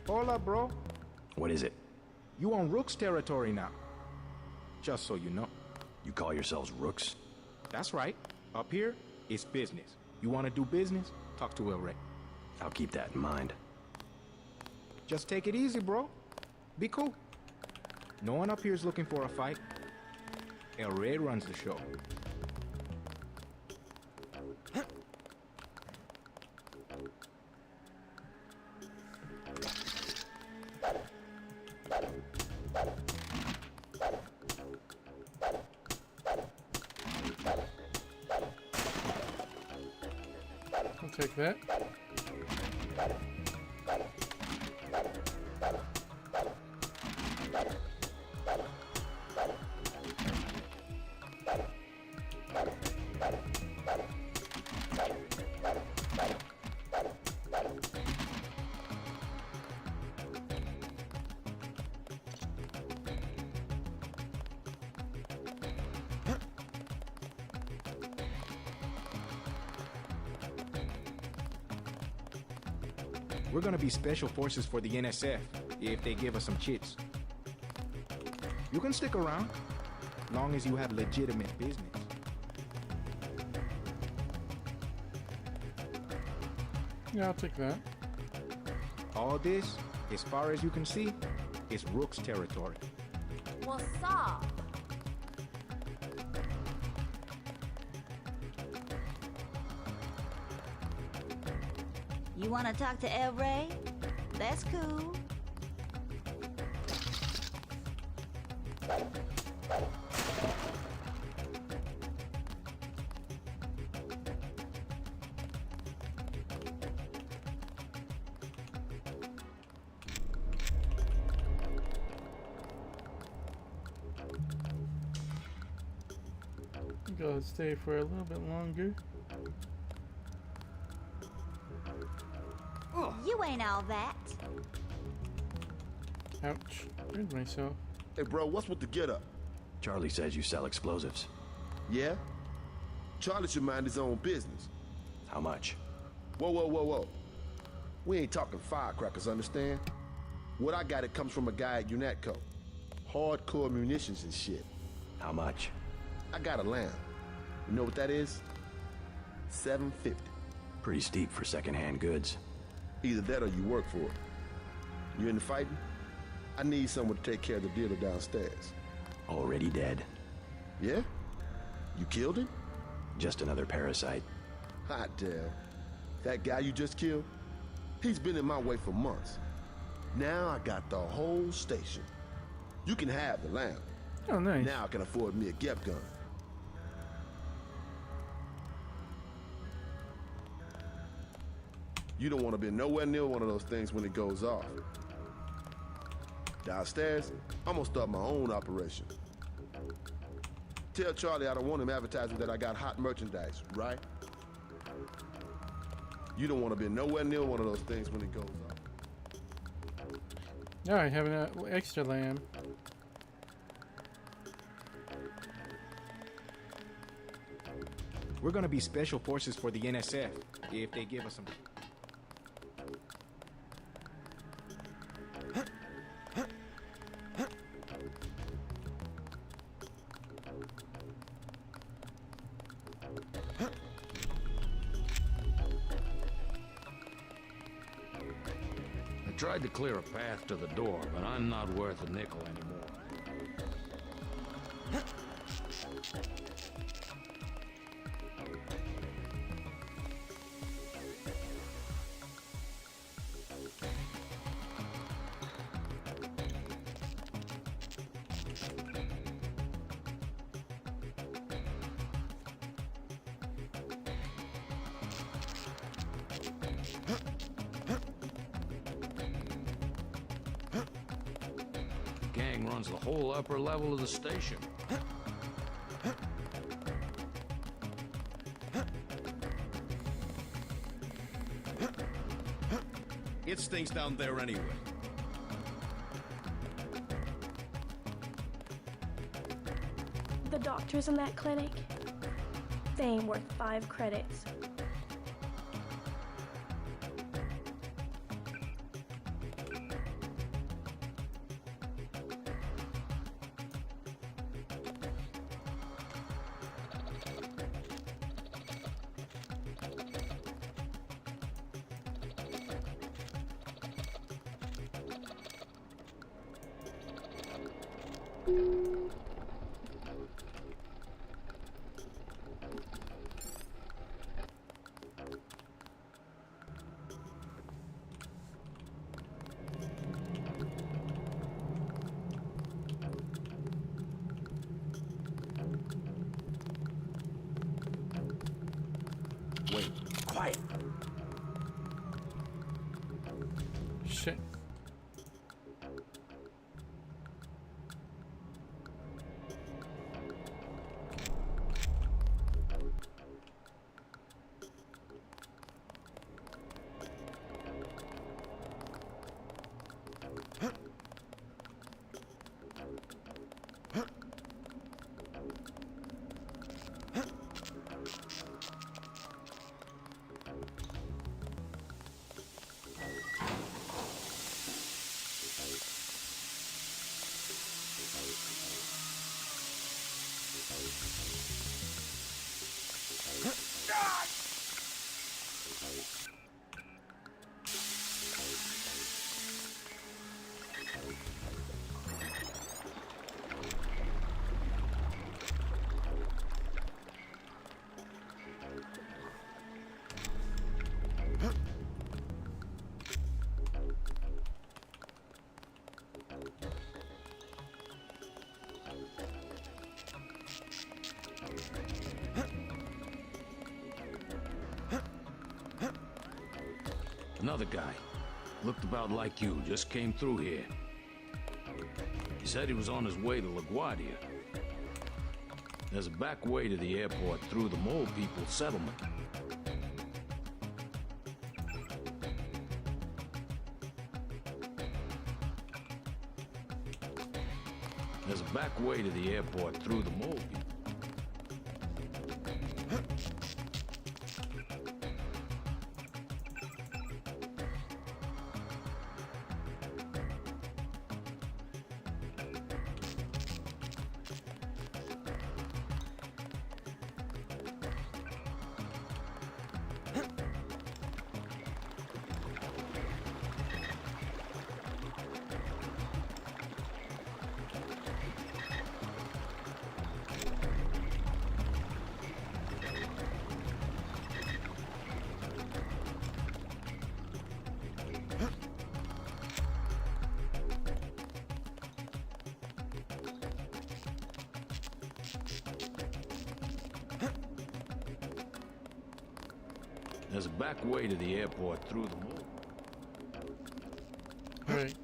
Hola, bro. What is it? You on Rook's territory now. Just so you know. You call yourselves Rooks? That's right. Up here, it's business. You want to do business? Talk to El Rey. I'll keep that in mind. Just take it easy, bro. Be cool. No one up here is looking for a fight. El Rey runs the show. I'll take that. We're gonna be special forces for the NSF if they give us some chits. You can stick around, long as you have legitimate business. Yeah, I'll take that. All this, as far as you can see, is Rook's territory. What's up? You want to talk to El Rey? That's cool. think I'll stay for a little bit longer. You ain't all that. Ouch. Hurt myself. Hey, bro, what's with the get-up? Charlie says you sell explosives. Yeah? Charlie should mind his own business. How much? Whoa, whoa, whoa, whoa. We ain't talking firecrackers, understand? What I got, it comes from a guy at UNATCO. Hardcore munitions and shit. How much? I got a lamb. You know what that is? $750. Pretty steep for secondhand goods. Either that or you work for it. You into fighting? I need someone to take care of the dealer downstairs. Already dead. Yeah? You killed him? Just another parasite. Hot damn. That guy you just killed? He's been in my way for months. Now I got the whole station. You can have the lamb. Oh, nice. Now I can afford me a Gep gun. You don't want to be nowhere near one of those things when it goes off. Downstairs, I'm gonna start my own operation. Tell Charlie I don't want him advertising that I got hot merchandise, right? You don't want to be nowhere near one of those things when it goes off. Alright, have an extra lamb. We're gonna be special forces for the NSF if they give us some. I tried to clear a path to the door, but I'm not worth a nickel anymore. The gang runs the whole upper level of the station. It stinks down there anyway. The doctors in that clinic, they ain't worth 5 credits. Wait, quiet. Shit. Another guy. Looked about like you, just came through here. He said he was on his way to LaGuardia. There's a back way to the airport through the Mole People settlement. There's a back way to the airport through the Mole People. There's a back way to the airport through the Mole. All right.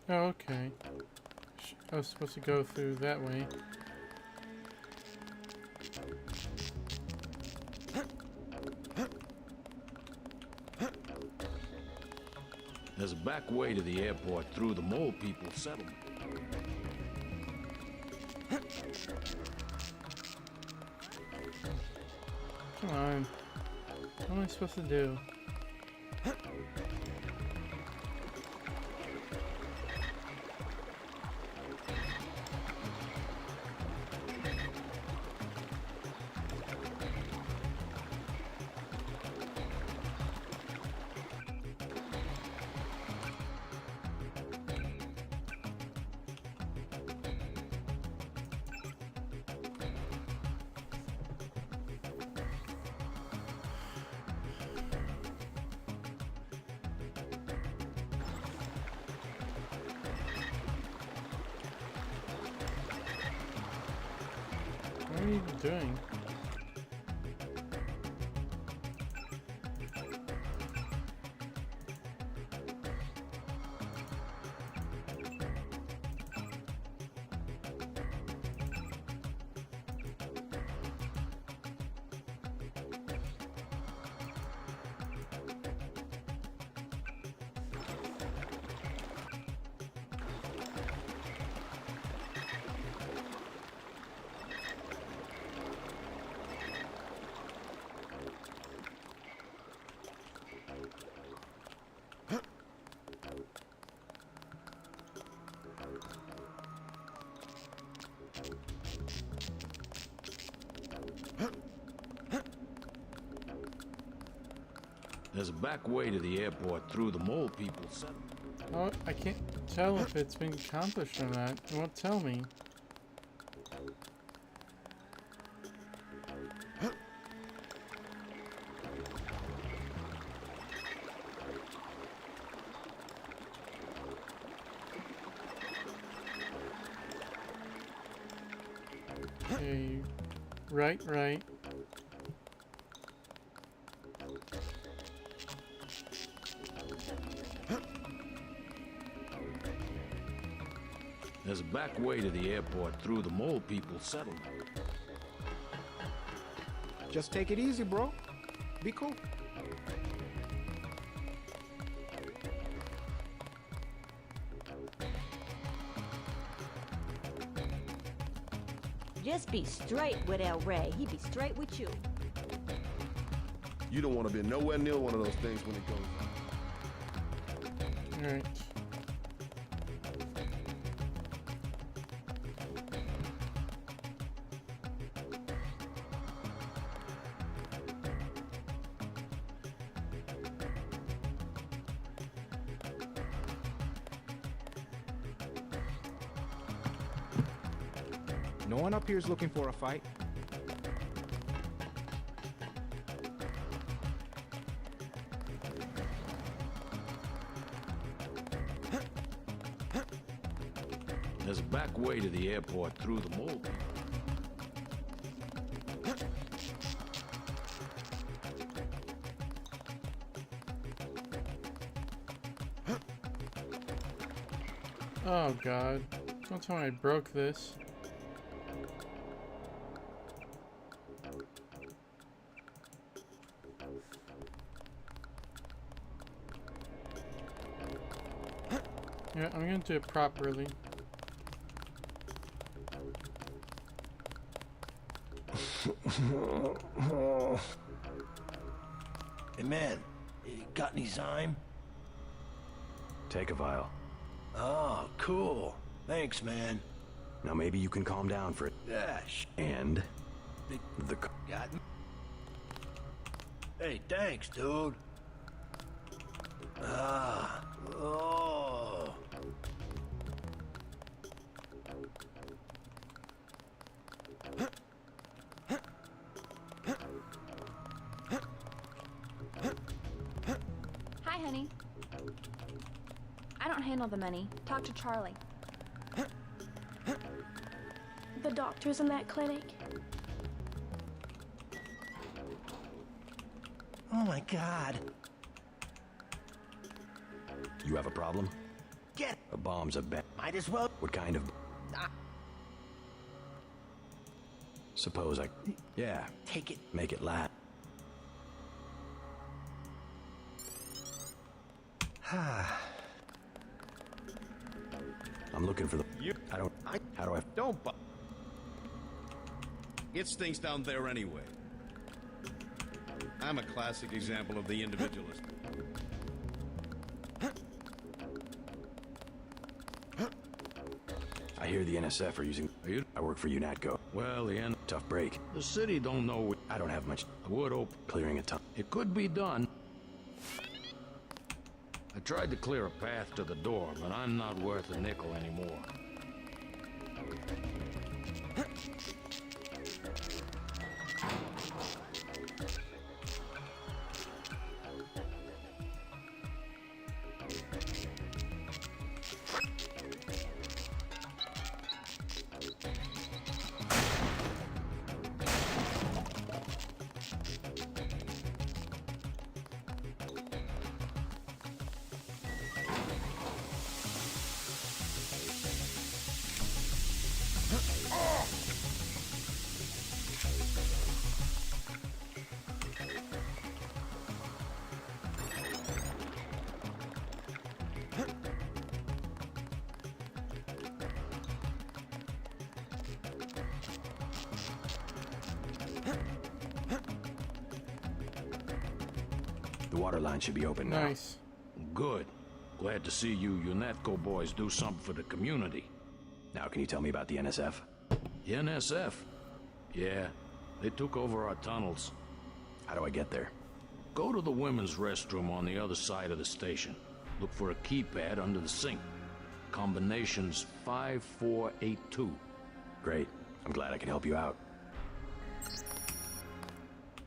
Oh, okay. I was supposed to go through that way. There's a back way to the airport through the Mole People settlement. Come on. What am I supposed to do? What are you doing? There's a back way to the airport through the Mole People settlement. Oh, I can't tell if it's been accomplished or not. It won't tell me. Okay, right. There's a back way to the airport through the Mole People settlement. Just take it easy, bro. Be cool. Just be straight with El Rey. He be straight with you. You don't want to be nowhere near one of those things when it goes on. Alright. No one up here is looking for a fight. There's a back way to the airport through the mall. Oh god. Don't tell me I broke this. Yeah, I'm gonna do it properly. Hey man, you got any Zyme? Take a vial. Oh, cool. Thanks, man. Now maybe you can calm down for it. Yeah, And the got me. Hey, thanks, dude. Ah, oh. Hi, honey. I don't handle the money. Talk to Charlie. The doctors in that clinic. Oh my God. You have a problem? Get A bomb's a bet. Might as well. What kind of? Suppose I. Yeah. Take it. Make it last. I'm looking for the. How do I? Don't It's things down there anyway. I'm a classic example of the individualist. I hear the NSF are using. I work for UNATCO. Well, the end. Tough break. The city don't know. I don't have much. I would open. Clearing a ton. It could be done. I tried to clear a path to the door, but I'm not worth a nickel anymore. The water line should be open now. Nice. Good. Glad to see you UNATCO boys do something for the community. Now, can you tell me about the NSF? The NSF? Yeah, they took over our tunnels. How do I get there? Go to the women's restroom on the other side of the station. Look for a keypad under the sink. Combination's 5482. Great. I'm glad I can help you out.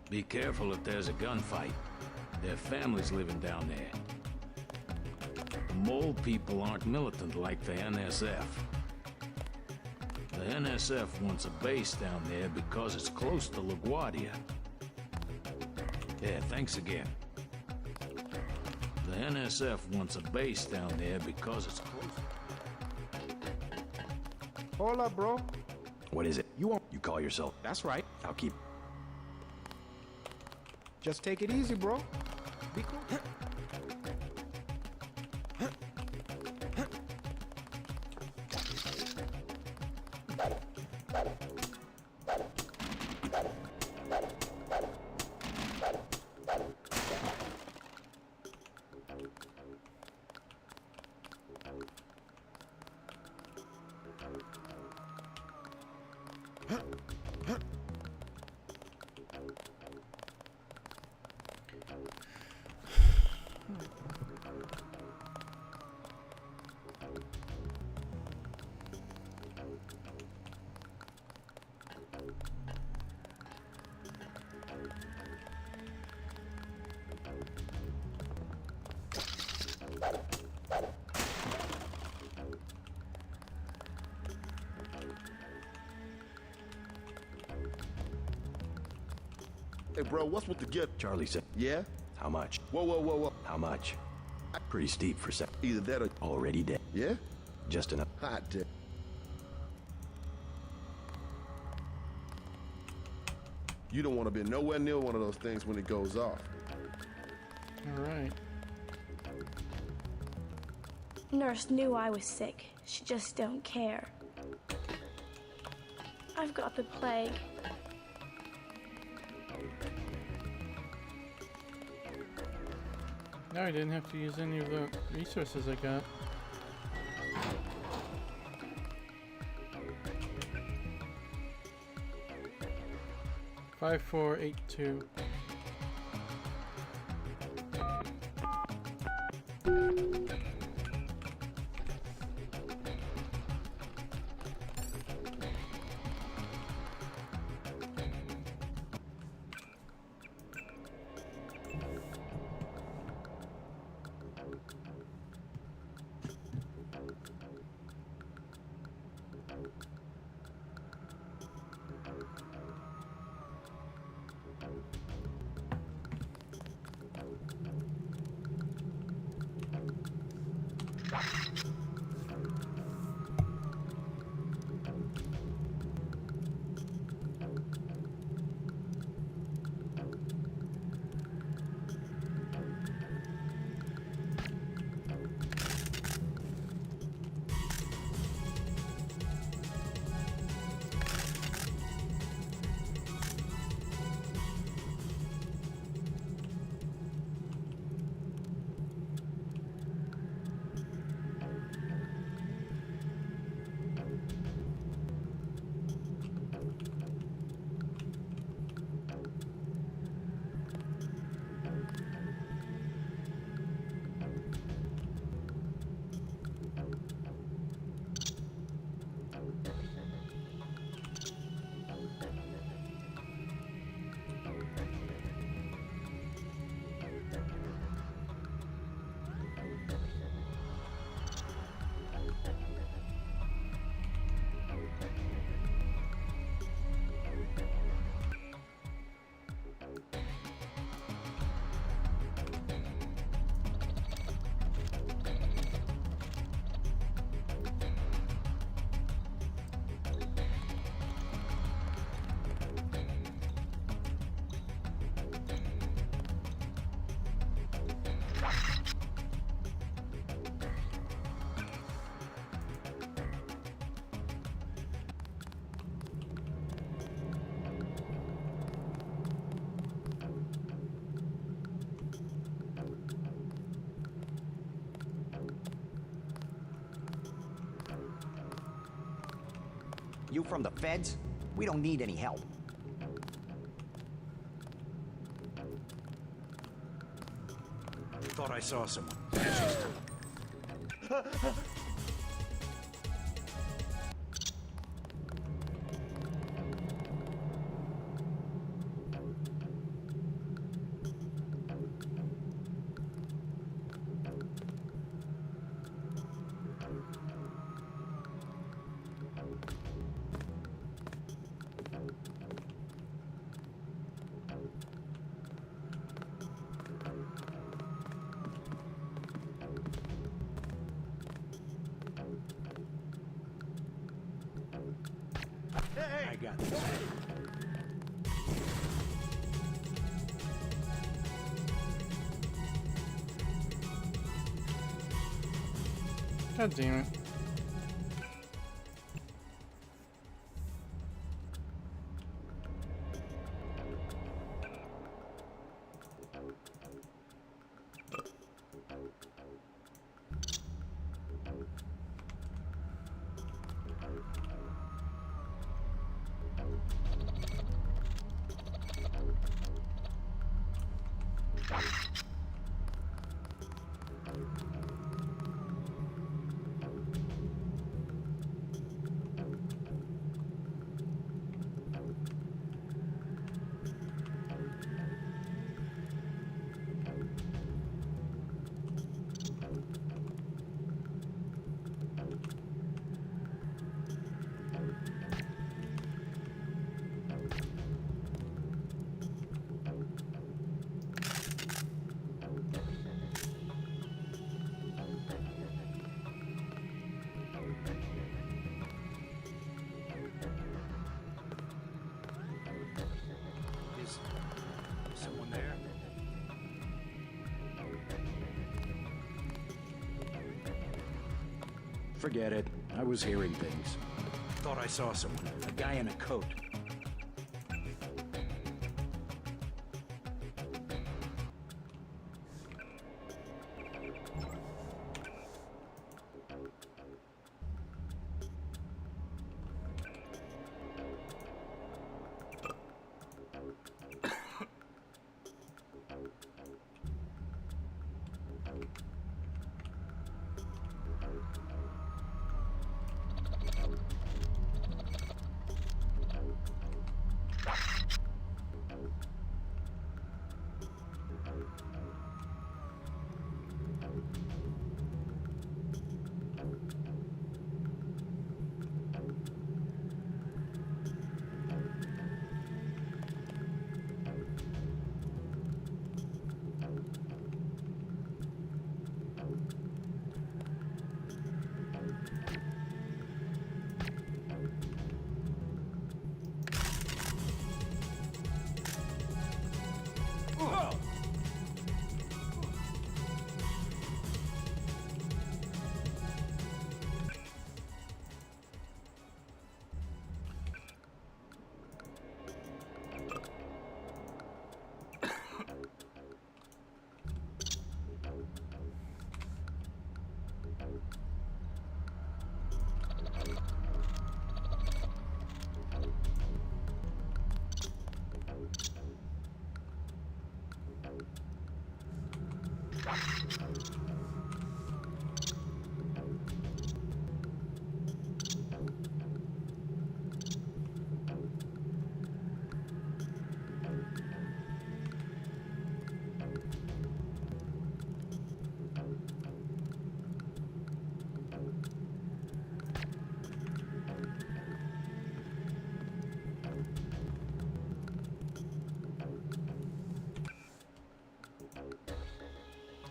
Be careful if there's a gunfight. There are families living down there. The mole people aren't militant like the NSF. The NSF wants a base down there because it's close to LaGuardia. Yeah, thanks again. The NSF wants a base down there because it's close. Hold up, bro. What is it? You won't. You call yourself? That's right. I'll keep. Just take it easy, bro. Be cool. Hey, bro, what's with the gift? Charlie said. Yeah? How much? Whoa, whoa, whoa, whoa. How much? Pretty steep for sec. Either that or... Already dead. Yeah? Just enough. Hot damn. You don't want to be nowhere near one of those things when it goes off. All right. Nurse knew I was sick. She just don't care. I've got the plague. Now I didn't have to use any of the resources I got. Five, 4, 8, 2. You from the feds? We don't need any help. Thought I saw someone. I got this. God damn it. Forget it. I was hearing things. Thought I saw someone. A guy in a coat.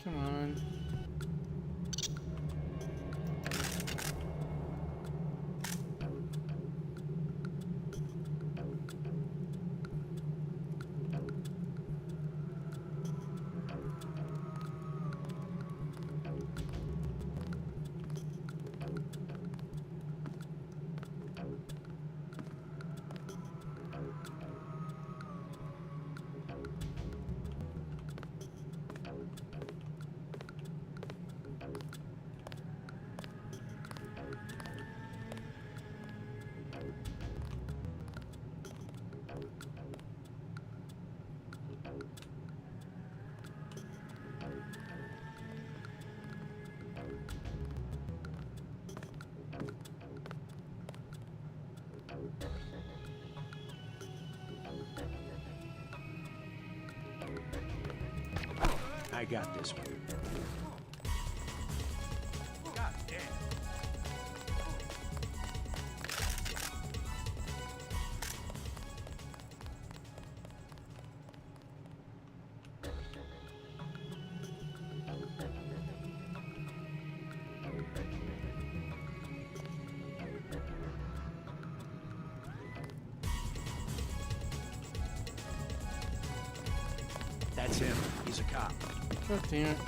Come on. I got this one. God damn. That's him. He's a cop. God damn it.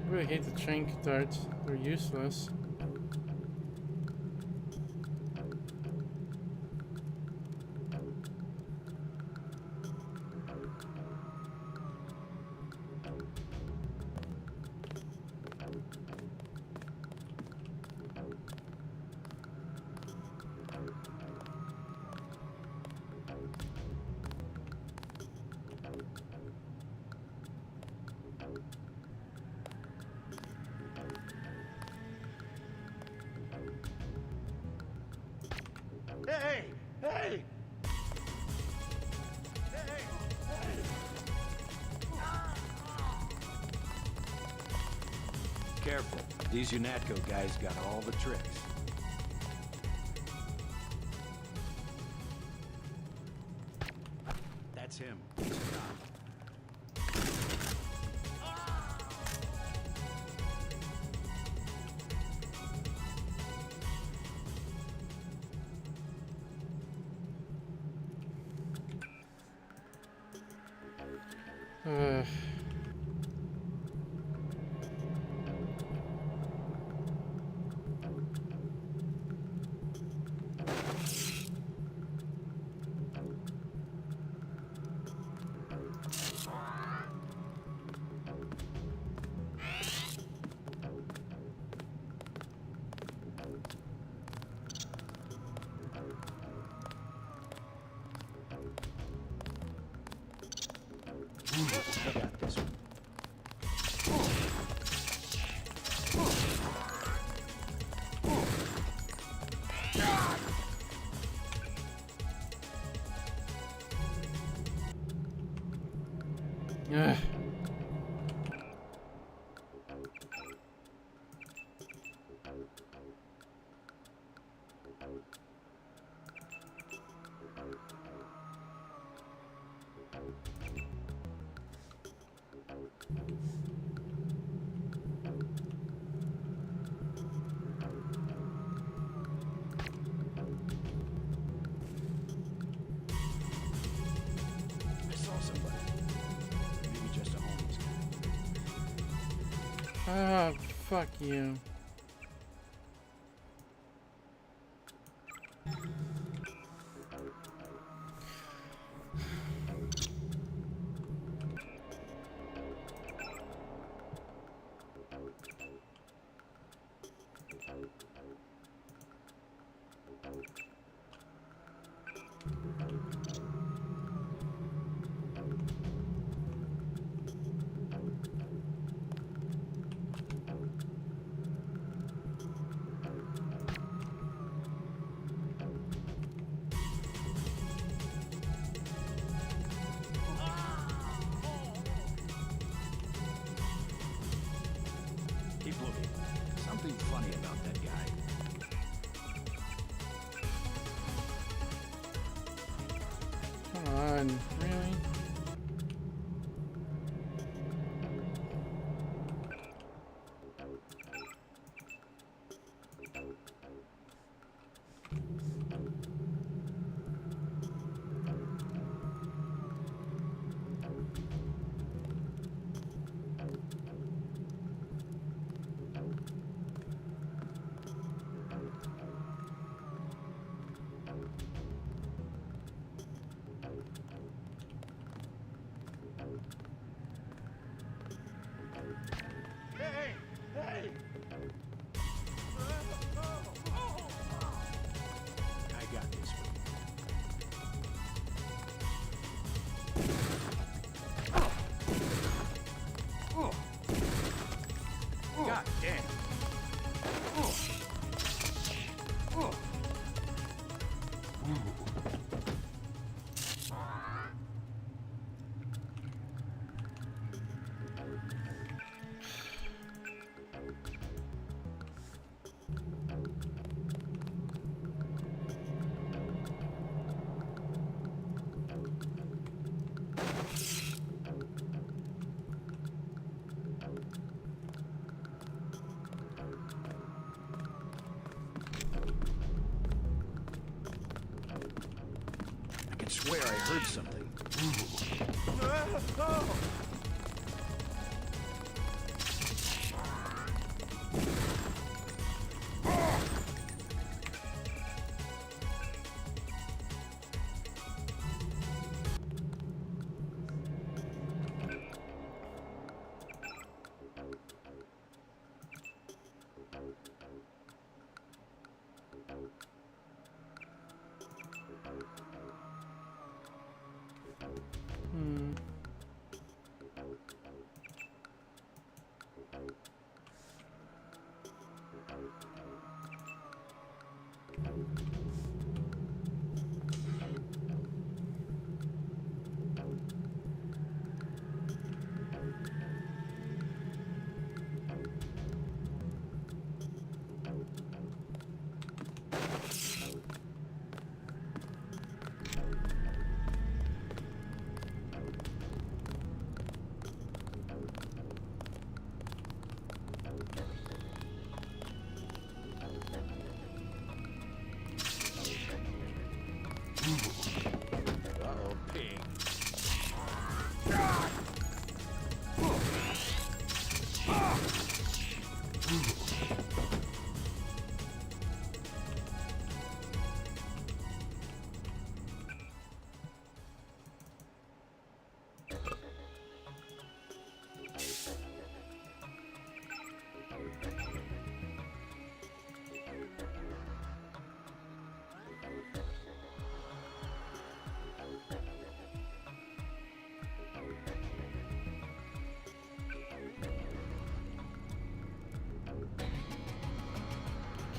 I really hate the train darts. They're useless. Hey! Hey! Careful. These UNATCO guys got all the tricks. That's him. He's a cop. I got this one. Ugh. I saw somebody. Maybe just a homeless guy. Ah, fuck you. Keep looking. Something funny about that guy. Come on, really? Hey! Hey! I got this one. God damn. I could swear I heard something. Hmm.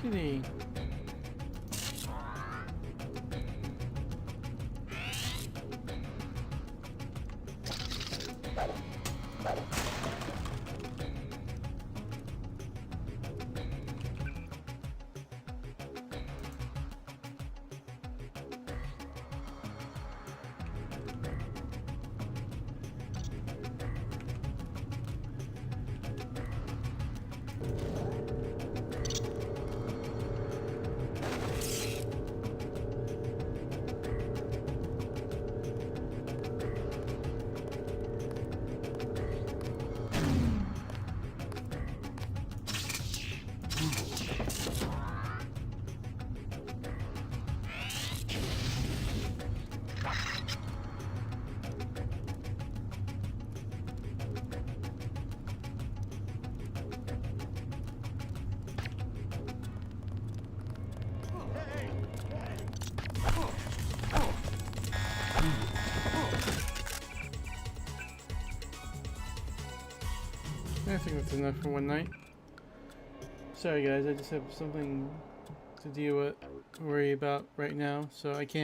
Electricity. I think that's enough for one night. Sorry guys, I just have something to deal with, worry about right now, so I can't